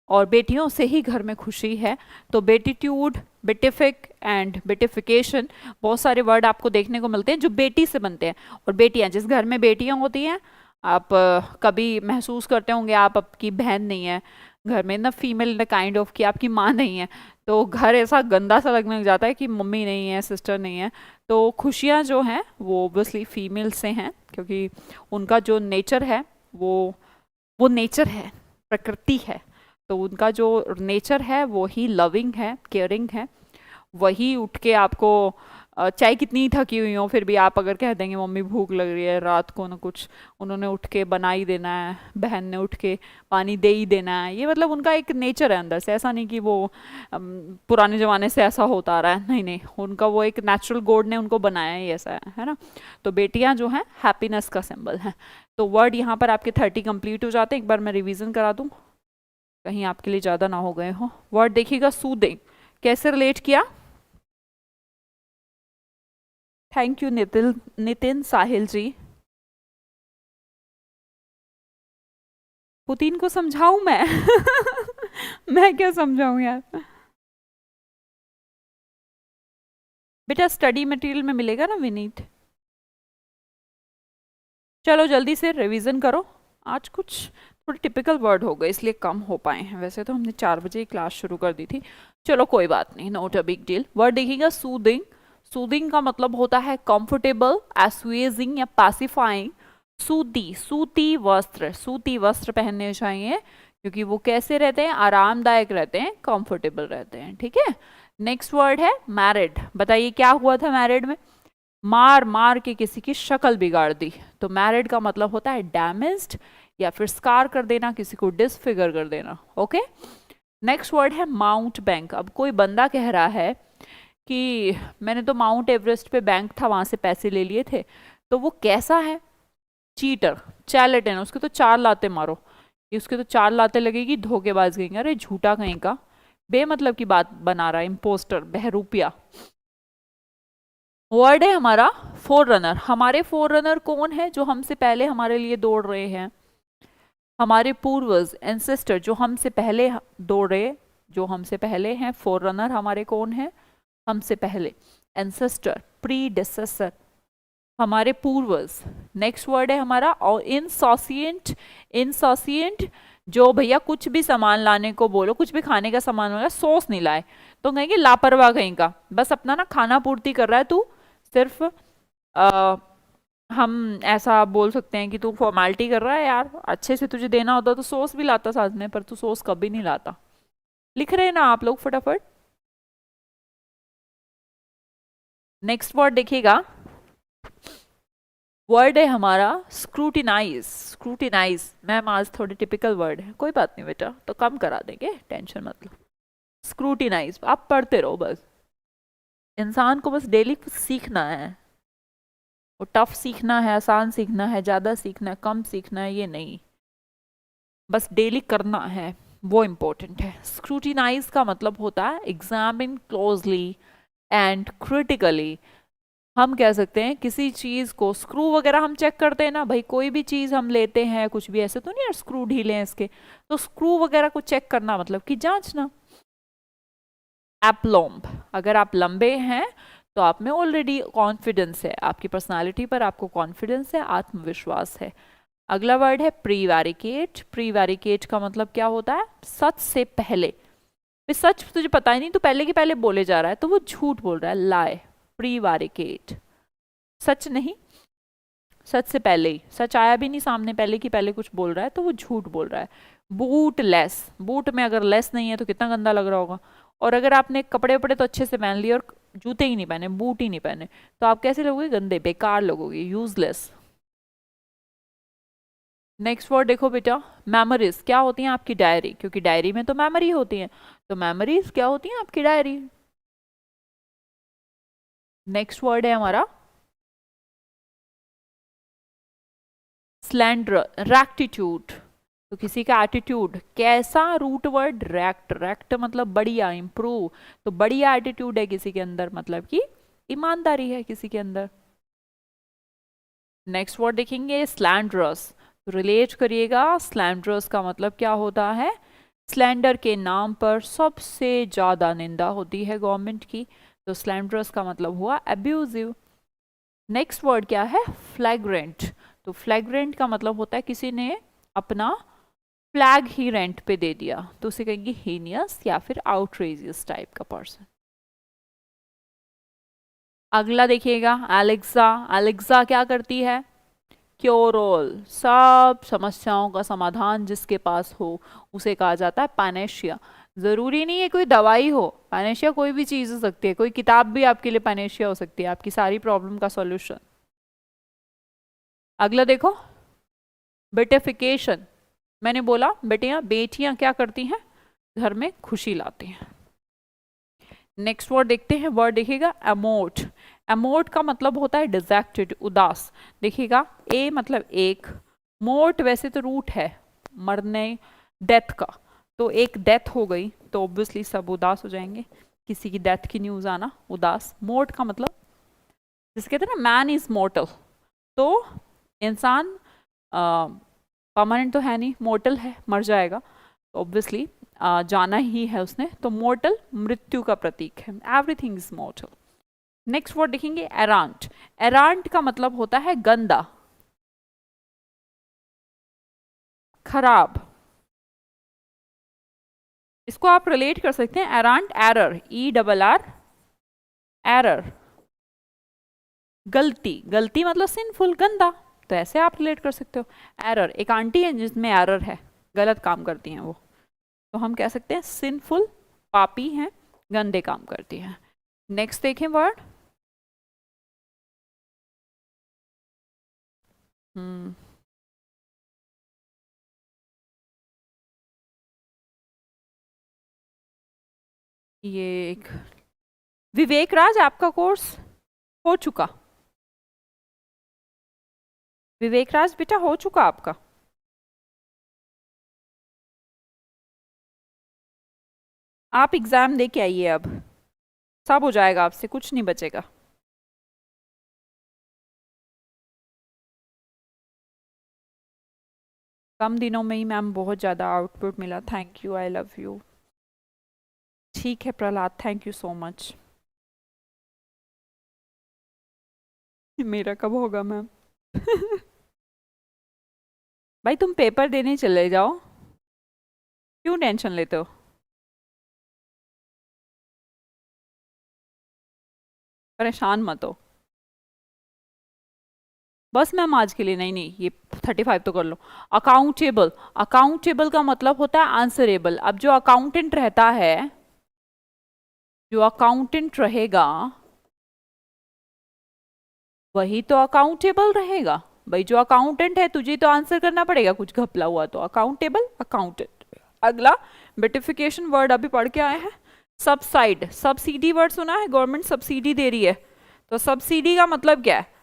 और बेटियों से ही घर में खुशी है। तो बेटीट्यूड, बेटिफिक एंड बेटिफिकेशन, बहुत सारे वर्ड आपको देखने को मिलते हैं जो बेटी से बनते हैं। और बेटियां, जिस घर में बेटियां होती हैं, आप कभी महसूस करते होंगे आप आपकी बहन नहीं है घर में ना, female in the kind of कि आपकी माँ नहीं है, तो घर ऐसा गंदा सा लगने लग जाता है कि मम्मी नहीं है, सिस्टर नहीं है। तो खुशियाँ जो हैं वो ऑब्वियसली फीमेल से हैं, क्योंकि उनका जो नेचर है वो नेचर है, प्रकृति है। तो उनका जो नेचर है वो ही लविंग है, केयरिंग है। वही उठ के आपको चाहे कितनी ही थकी हुई हो फिर भी आप अगर कह देंगे मम्मी भूख लग रही है रात को ना कुछ, उन्होंने उठ के बना ही देना है, बहन ने उठ के पानी दे ही देना है। ये मतलब उनका एक नेचर है अंदर से, ऐसा नहीं कि वो पुराने ज़माने से ऐसा होता आ रहा है, नहीं नहीं, उनका वो एक नेचुरल गॉड ने उनको बनाया ही ऐसा है ना। तो बेटियां जो हैं हैप्पीनेस का सिंबल है। तो वर्ड यहाँ पर आपके 30 कंप्लीट हो जाते हैं। एक बार मैं रिवीजन करा दूँ, कहीं आपके लिए ज़्यादा ना हो गए हो। वर्ड देखिएगा, सूदिंग, कैसे रिलेट किया? Thank you Nitin Sahil ji. Putin को समझाऊं मैं? मैं क्या समझाऊं यार। बेटा स्टडी मटेरियल में मिलेगा ना विनीत। चलो जल्दी से रिवीजन करो। आज कुछ थोड़े टिपिकल वर्ड हो गए इसलिए कम हो पाए हैं, वैसे तो हमने 4 बजे ही क्लास शुरू कर दी थी। चलो कोई बात नहीं, not a big deal. Word देखिएगा, सूदिंग। सूदिंग का मतलब होता है कंफर्टेबल, एस्वेजिंग या पैसिफाइंग। सूती, सूती वस्त्र, सूती वस्त्र पहनने चाहिए क्योंकि वो कैसे रहते हैं, आरामदायक रहते हैं, कंफर्टेबल रहते हैं। ठीक है। नेक्स्ट वर्ड है मैरिड। बताइए क्या हुआ था मैरिड में? मार मार के किसी की शक्ल बिगाड़ दी। तो मैरिड का मतलब होता है डैमेज्ड या फिर स्कार कर देना, किसी को डिसफिगर कर देना। ओके। नेक्स्ट वर्ड है माउंट बैंक। अब कोई बंदा कह रहा है कि मैंने तो माउंट एवरेस्ट पे बैंक था वहां से पैसे ले लिए थे, तो वो कैसा है? चीटर, चैलेटन, उसके तो 4 लाते मारो, ये उसके तो 4 लाते लगेगी, धोखेबाज कहेंगे, अरे झूठा कहीं का, बेमतलब की बात बना रहा है, इम्पोस्टर, बहरूपिया। वर्ड है हमारा फोर रनर। हमारे फोर रनर कौन है? जो हमसे पहले हमारे लिए दौड़ रहे हैं, हमारे पूर्वज, एंसेस्टर, जो हमसे पहले दौड़ रहे, जो हमसे पहले हैं। फोर रनर हमारे कौन है? हमसे पहले, एंसेस्टर, प्रीडिसेसर, हमारे पूर्वज। नेक्स्ट वर्ड है हमारा और इनसोसिएंट। इनसोसिएंट, जो भैया कुछ भी सामान लाने को बोलो, कुछ भी खाने का सामान होगा, सॉस नहीं लाए तो कहेंगे लापरवाह कहीं का, बस अपना ना खाना पूर्ति कर रहा है तू, सिर्फ हम ऐसा बोल सकते हैं कि तू फॉर्मेलिटी कर रहा है यार, अच्छे से तुझे देना होता तो सॉस भी लाता साथ में, पर तू सॉस कभी नहीं लाता। लिख रहे हैं ना आप लोग फटाफट? नेक्स्ट वर्ड देखिएगा, वर्ड है हमारा स्क्रूटिनाइज। स्क्रूटिनाइज मैम आज थोड़े टिपिकल वर्ड है, कोई बात नहीं बेटा, तो कम करा देंगे, टेंशन मत लो। स्क्रूटिनाइज आप पढ़ते रहो बस, इंसान को बस डेली कुछ सीखना है। वो टफ सीखना है, आसान सीखना है, ज़्यादा सीखना है, कम सीखना है, ये नहीं, बस डेली करना है, वो इम्पोर्टेंट है। स्क्रूटिनाइज का मतलब होता है एग्जामिन क्लोजली एंड क्रिटिकली। हम कह सकते हैं किसी चीज़ को, स्क्रू वगैरह हम चेक करते हैं ना भाई, कोई भी चीज़ हम लेते हैं, कुछ भी ऐसे तो नहीं यार स्क्रू ढीले हैं इसके, तो स्क्रू वगैरह को चेक करना मतलब कि जांचना। एप्लॉम्ब, अगर आप लंबे हैं तो आप में ऑलरेडी कॉन्फिडेंस है, आपकी पर्सनालिटी पर आपको कॉन्फिडेंस है, आत्मविश्वास है। अगला वर्ड है प्रीवैरिकेट। प्रीवैरिकेट का मतलब क्या होता है? सच से पहले। सच तुझे पता ही नहीं, तो पहले के पहले बोले जा रहा है, तो वो झूठ बोल रहा है, लाए। प्रीवैरिकेट, सच नहीं, सच से पहले ही, सच आया भी नहीं सामने, पहले की पहले कुछ बोल रहा है, तो वो झूठ बोल रहा है। बूट लेस, बूट में अगर लेस नहीं है तो कितना गंदा लग रहा होगा। और अगर आपने कपड़े वपड़े तो अच्छे से पहन लिए और जूते ही नहीं पहने, बूट ही नहीं पहने, तो आप कैसे लोगोगे? गंदे, बेकार लोगोगे, यूजलेस। नेक्स्ट वर्ड देखो बेटा, मेमोरीज। क्या होती हैं? आपकी डायरी, क्योंकि डायरी में तो मेमोरी होती है, तो मेमोरीज क्या होती हैं? आपकी डायरी। नेक्स्ट वर्ड है हमारा स्लैंडर, रैक्टिट्यूड। तो किसी का एटीट्यूड कैसा? Root word रैक्ट। रैक्ट मतलब बढ़िया, इंप्रूव, तो बढ़िया एटीट्यूड है किसी के अंदर, मतलब कि ईमानदारी है किसी के अंदर। नेक्स्ट वर्ड देखेंगे स्लैंडरस, तो रिलेट करिएगा, स्लैंडरस का मतलब क्या होता है? स्लैंडर के नाम पर सबसे ज्यादा निंदा होती है गवर्नमेंट की, तो स्लैंडरस का मतलब हुआ अब्यूजिव। नेक्स्ट वर्ड क्या है? फ्लैग्रेंट। तो फ्लैग्रेंट का मतलब होता है किसी ने अपना फ्लैग ही रेंट पे दे दिया, तो उसे कहेंगे हीनियस या फिर आउटरेजियस टाइप का पर्सन। अगला देखिएगा एलेक्सा। एलेक्सा क्या करती है? क्योरोल। सब समस्याओं का समाधान जिसके पास हो उसे कहा जाता है पैनेशिया। जरूरी नहीं है कोई दवाई हो, पैनेशिया कोई भी चीज हो सकती है, कोई किताब भी आपके लिए पैनेशिया हो सकती है, आपकी सारी प्रॉब्लम का सॉल्यूशन। अगला देखो बेटिफिकेशन। मैंने बोला बेटियां क्या करती हैं? घर में खुशी लाती हैं। नेक्स्ट वर्ड देखते हैं, वर्ड देखिएगा एमोट। एमोट का मतलब होता है डिजेक्टेड, उदास। देखिएगा ए मतलब एक, मोट वैसे तो रूट है मरने, डेथ का, तो एक डेथ हो गई तो ऑब्वियसली सब उदास हो जाएंगे, किसी की डेथ की न्यूज आना उदास। मोट का मतलब जिसे कहते हैं ना मैन इज मोर्टल, तो इंसान परमानेंट तो है नहीं, मोर्टल है, मर जाएगा, तो ऑब्वियसली जाना ही है उसने, तो मोर्टल मृत्यु का प्रतीक है, everything is mortar. Next word देखेंगे एरांट। एरांट का मतलब होता है गंदा, खराब। इसको आप रिलेट कर सकते हैं एरांट एरर, ERR एरर, गलती। गलती मतलब सिंफुल, गंदा, तो ऐसे आप रिलेट कर सकते हो। एरर, एक आंटी है जिसमें एरर है, गलत काम करती हैं वो, तो हम कह सकते हैं सिंफुल, पापी हैं, गंदे काम करती हैं। नेक्स्ट देखें वर्ड ये एक विवेक राज, आपका कोर्स हो चुका? विवेक राज बेटा हो चुका आपका? आप एग्जाम दे के आइए, अब सब हो जाएगा, आपसे कुछ नहीं बचेगा। कम दिनों में ही मैम बहुत ज़्यादा आउटपुट मिला, thank you, I love you. ठीक है Prahlad, thank you so much. मेरा कब होगा मैम? भाई तुम पेपर देने चले जाओ, क्यों टेंशन लेते हो? परेशान मत हो बस मैम आज के लिए। नहीं नहीं, ये 35 तो कर लो। अकाउंटेबल। अकाउंटेबल का मतलब होता है आंसरेबल। अब जो अकाउंटेंट रहता है, जो अकाउंटेंट रहेगा वही तो अकाउंटेबल रहेगा। भाई जो अकाउंटेंट है तुझे तो आंसर करना पड़ेगा, कुछ घपला हुआ तो। Accountable, accountant. अगला बेटिफिकेशन वर्ड अभी पढ़ के आए हैं। सब्साइड, सब्सिडी वर्ड सुना है? गवर्नमेंट सब्सिडी दे रही है, तो सब्सिडी का मतलब क्या है?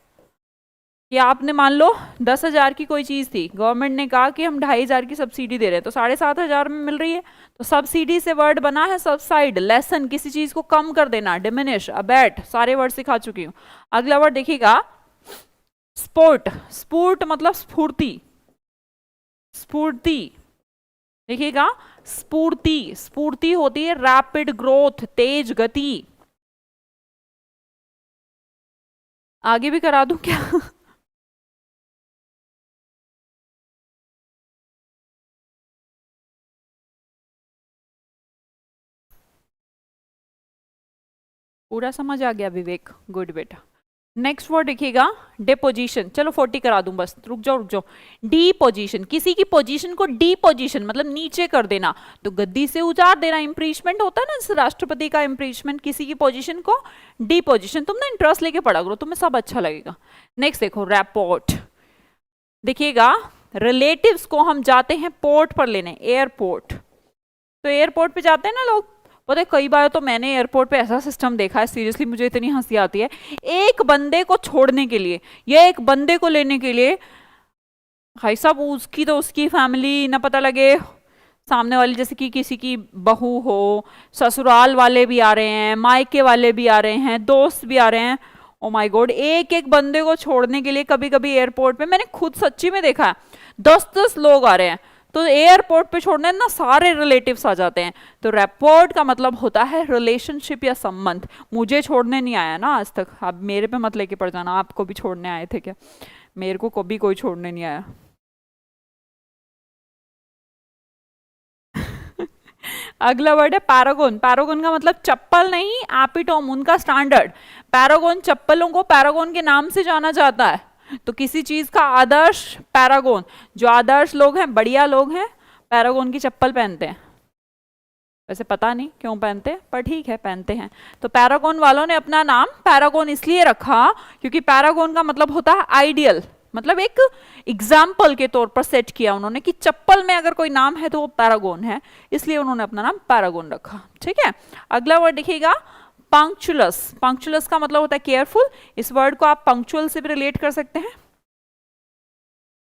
कि आपने मान लो 10,000 की कोई चीज थी, गवर्नमेंट ने कहा कि हम 2,500 की सब्सिडी दे रहे हैं, तो 7,500 में मिल रही है, तो सब्सिडी से वर्ड बना है सबसाइड। लेसन, किसी चीज को कम कर देना, डिमिनिश, अबैट, सारे वर्ड सिखा चुकी हूँ। अगला वर्ड देखिएगा स्पोर्ट। स्पोर्ट मतलब स्फूर्ति, स्फूर्ति। देखिएगा स्फूर्ति, स्फूर्ति होती है रैपिड ग्रोथ, तेज गति। आगे भी करा दूं क्या? पूरा समझ आ गया विवेक, गुड बेटा। नेक्स्ट वर्ड देखिएगा डिपोजिशन। चलो 40 करा दूं बस, रुक जाओ रुक जाओ। डिपोजिशन, किसी की पोजीशन को डिपोजिशन मतलब नीचे कर देना, तो गद्दी से उतार देना, इम्पीचमेंट होता है ना, जैसे राष्ट्रपति का इम्पीचमेंट, किसी की पोजीशन को डिपोजिशन। तुम ना इंटरेस्ट लेके पढ़ा करो, तुम्हें सब अच्छा लगेगा। नेक्स्ट देखो रैपोर्ट। देखिएगा रिलेटिव्स को हम जाते हैं पोर्ट पर लेने, एयरपोर्ट। तो एयरपोर्ट पे जाते हैं ना लोग, पता है कई बार तो मैंने एयरपोर्ट पे ऐसा सिस्टम देखा है, सीरियसली मुझे इतनी हंसी आती है। एक बंदे को छोड़ने के लिए या एक बंदे को लेने के लिए, भाई साहब उसकी तो उसकी फैमिली ना पता लगे, सामने वाली जैसे कि किसी की बहू हो, ससुराल वाले भी आ रहे हैं, मायके वाले भी आ रहे हैं, दोस्त भी आ रहे हैं। ओ माय गॉड, एक एक बंदे को छोड़ने के लिए कभी कभी एयरपोर्ट पे मैंने खुद सच्ची में देखा है 10-10 लोग आ रहे हैं। तो एयरपोर्ट पे छोड़ने ना सारे रिलेटिव्स आ जाते हैं। तो रैपोर्ट का मतलब होता है रिलेशनशिप या संबंध। मुझे छोड़ने नहीं आया ना आज तक, अब मेरे पे मत लेके पड़ जाना, आपको भी छोड़ने आए थे क्या? मेरे को कभी कोई छोड़ने नहीं आया। अगला वर्ड है पैरागोन। पैरागोन का मतलब चप्पल नहीं, एपिटोम, उनका स्टैंडर्ड। पैरागोन चप्पलों को पैरागोन के नाम से जाना जाता है। तो किसी चीज का आदर्श पैरागोन, जो आदर्श लोग हैं, बढ़िया लोग हैं, पैरागोन की चप्पल पहनते हैं। वैसे पता नहीं क्यों पहनते हैं, पर ठीक है, पहनते हैं। तो पैरागोन वालों ने अपना नाम पैरागोन इसलिए रखा क्योंकि पैरागोन का मतलब होता है आइडियल, मतलब एक एग्जाम्पल के तौर पर सेट किया उन्होंने कि चप्पल में अगर कोई नाम है तो वो पैरागोन है, इसलिए उन्होंने अपना नाम पैरागोन रखा। ठीक है, अगला वर्ड देखिएगा पंक्चुअलस। पंक्चुअलस का मतलब होता है केयरफुल। इस वर्ड को आप पंक्चुअल से भी रिलेट कर सकते हैं।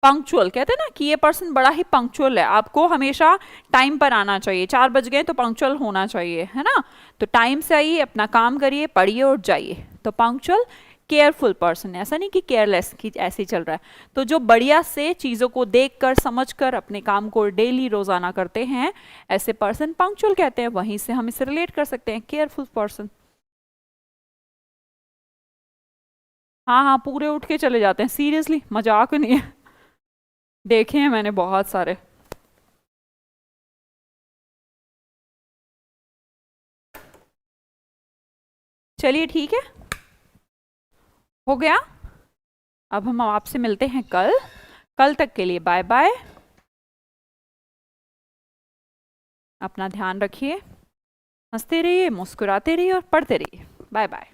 पंक्चुअल कहते हैं ना कि ये पर्सन बड़ा ही पंक्चुअल है, आपको हमेशा टाइम पर आना चाहिए, 4 बज गए तो पंक्चुअल होना चाहिए, है ना। तो टाइम से आइए, अपना काम करिए, पढ़िए और जाइए। तो पंक्चुअल केयरफुल पर्सन, ऐसा नहीं कि केयरलेस कि ऐसे ही चल रहा है। तो जो बढ़िया से चीज़ों को देखकर समझकर अपने काम को डेली रोजाना करते हैं, ऐसे पर्सन पंक्चुअल कहते हैं। वहीं से हम इसे रिलेट कर सकते हैं, केयरफुल पर्सन। हाँ हाँ, पूरे उठ के चले जाते हैं, सीरियसली, मजाक नहीं है। देखे हैं मैंने बहुत सारे। चलिए ठीक है, हो गया। अब हम आपसे मिलते हैं कल। कल तक के लिए बाय बाय। अपना ध्यान रखिए, हंसते रहिए, मुस्कुराते रहिए और पढ़ते रहिए। Bye bye.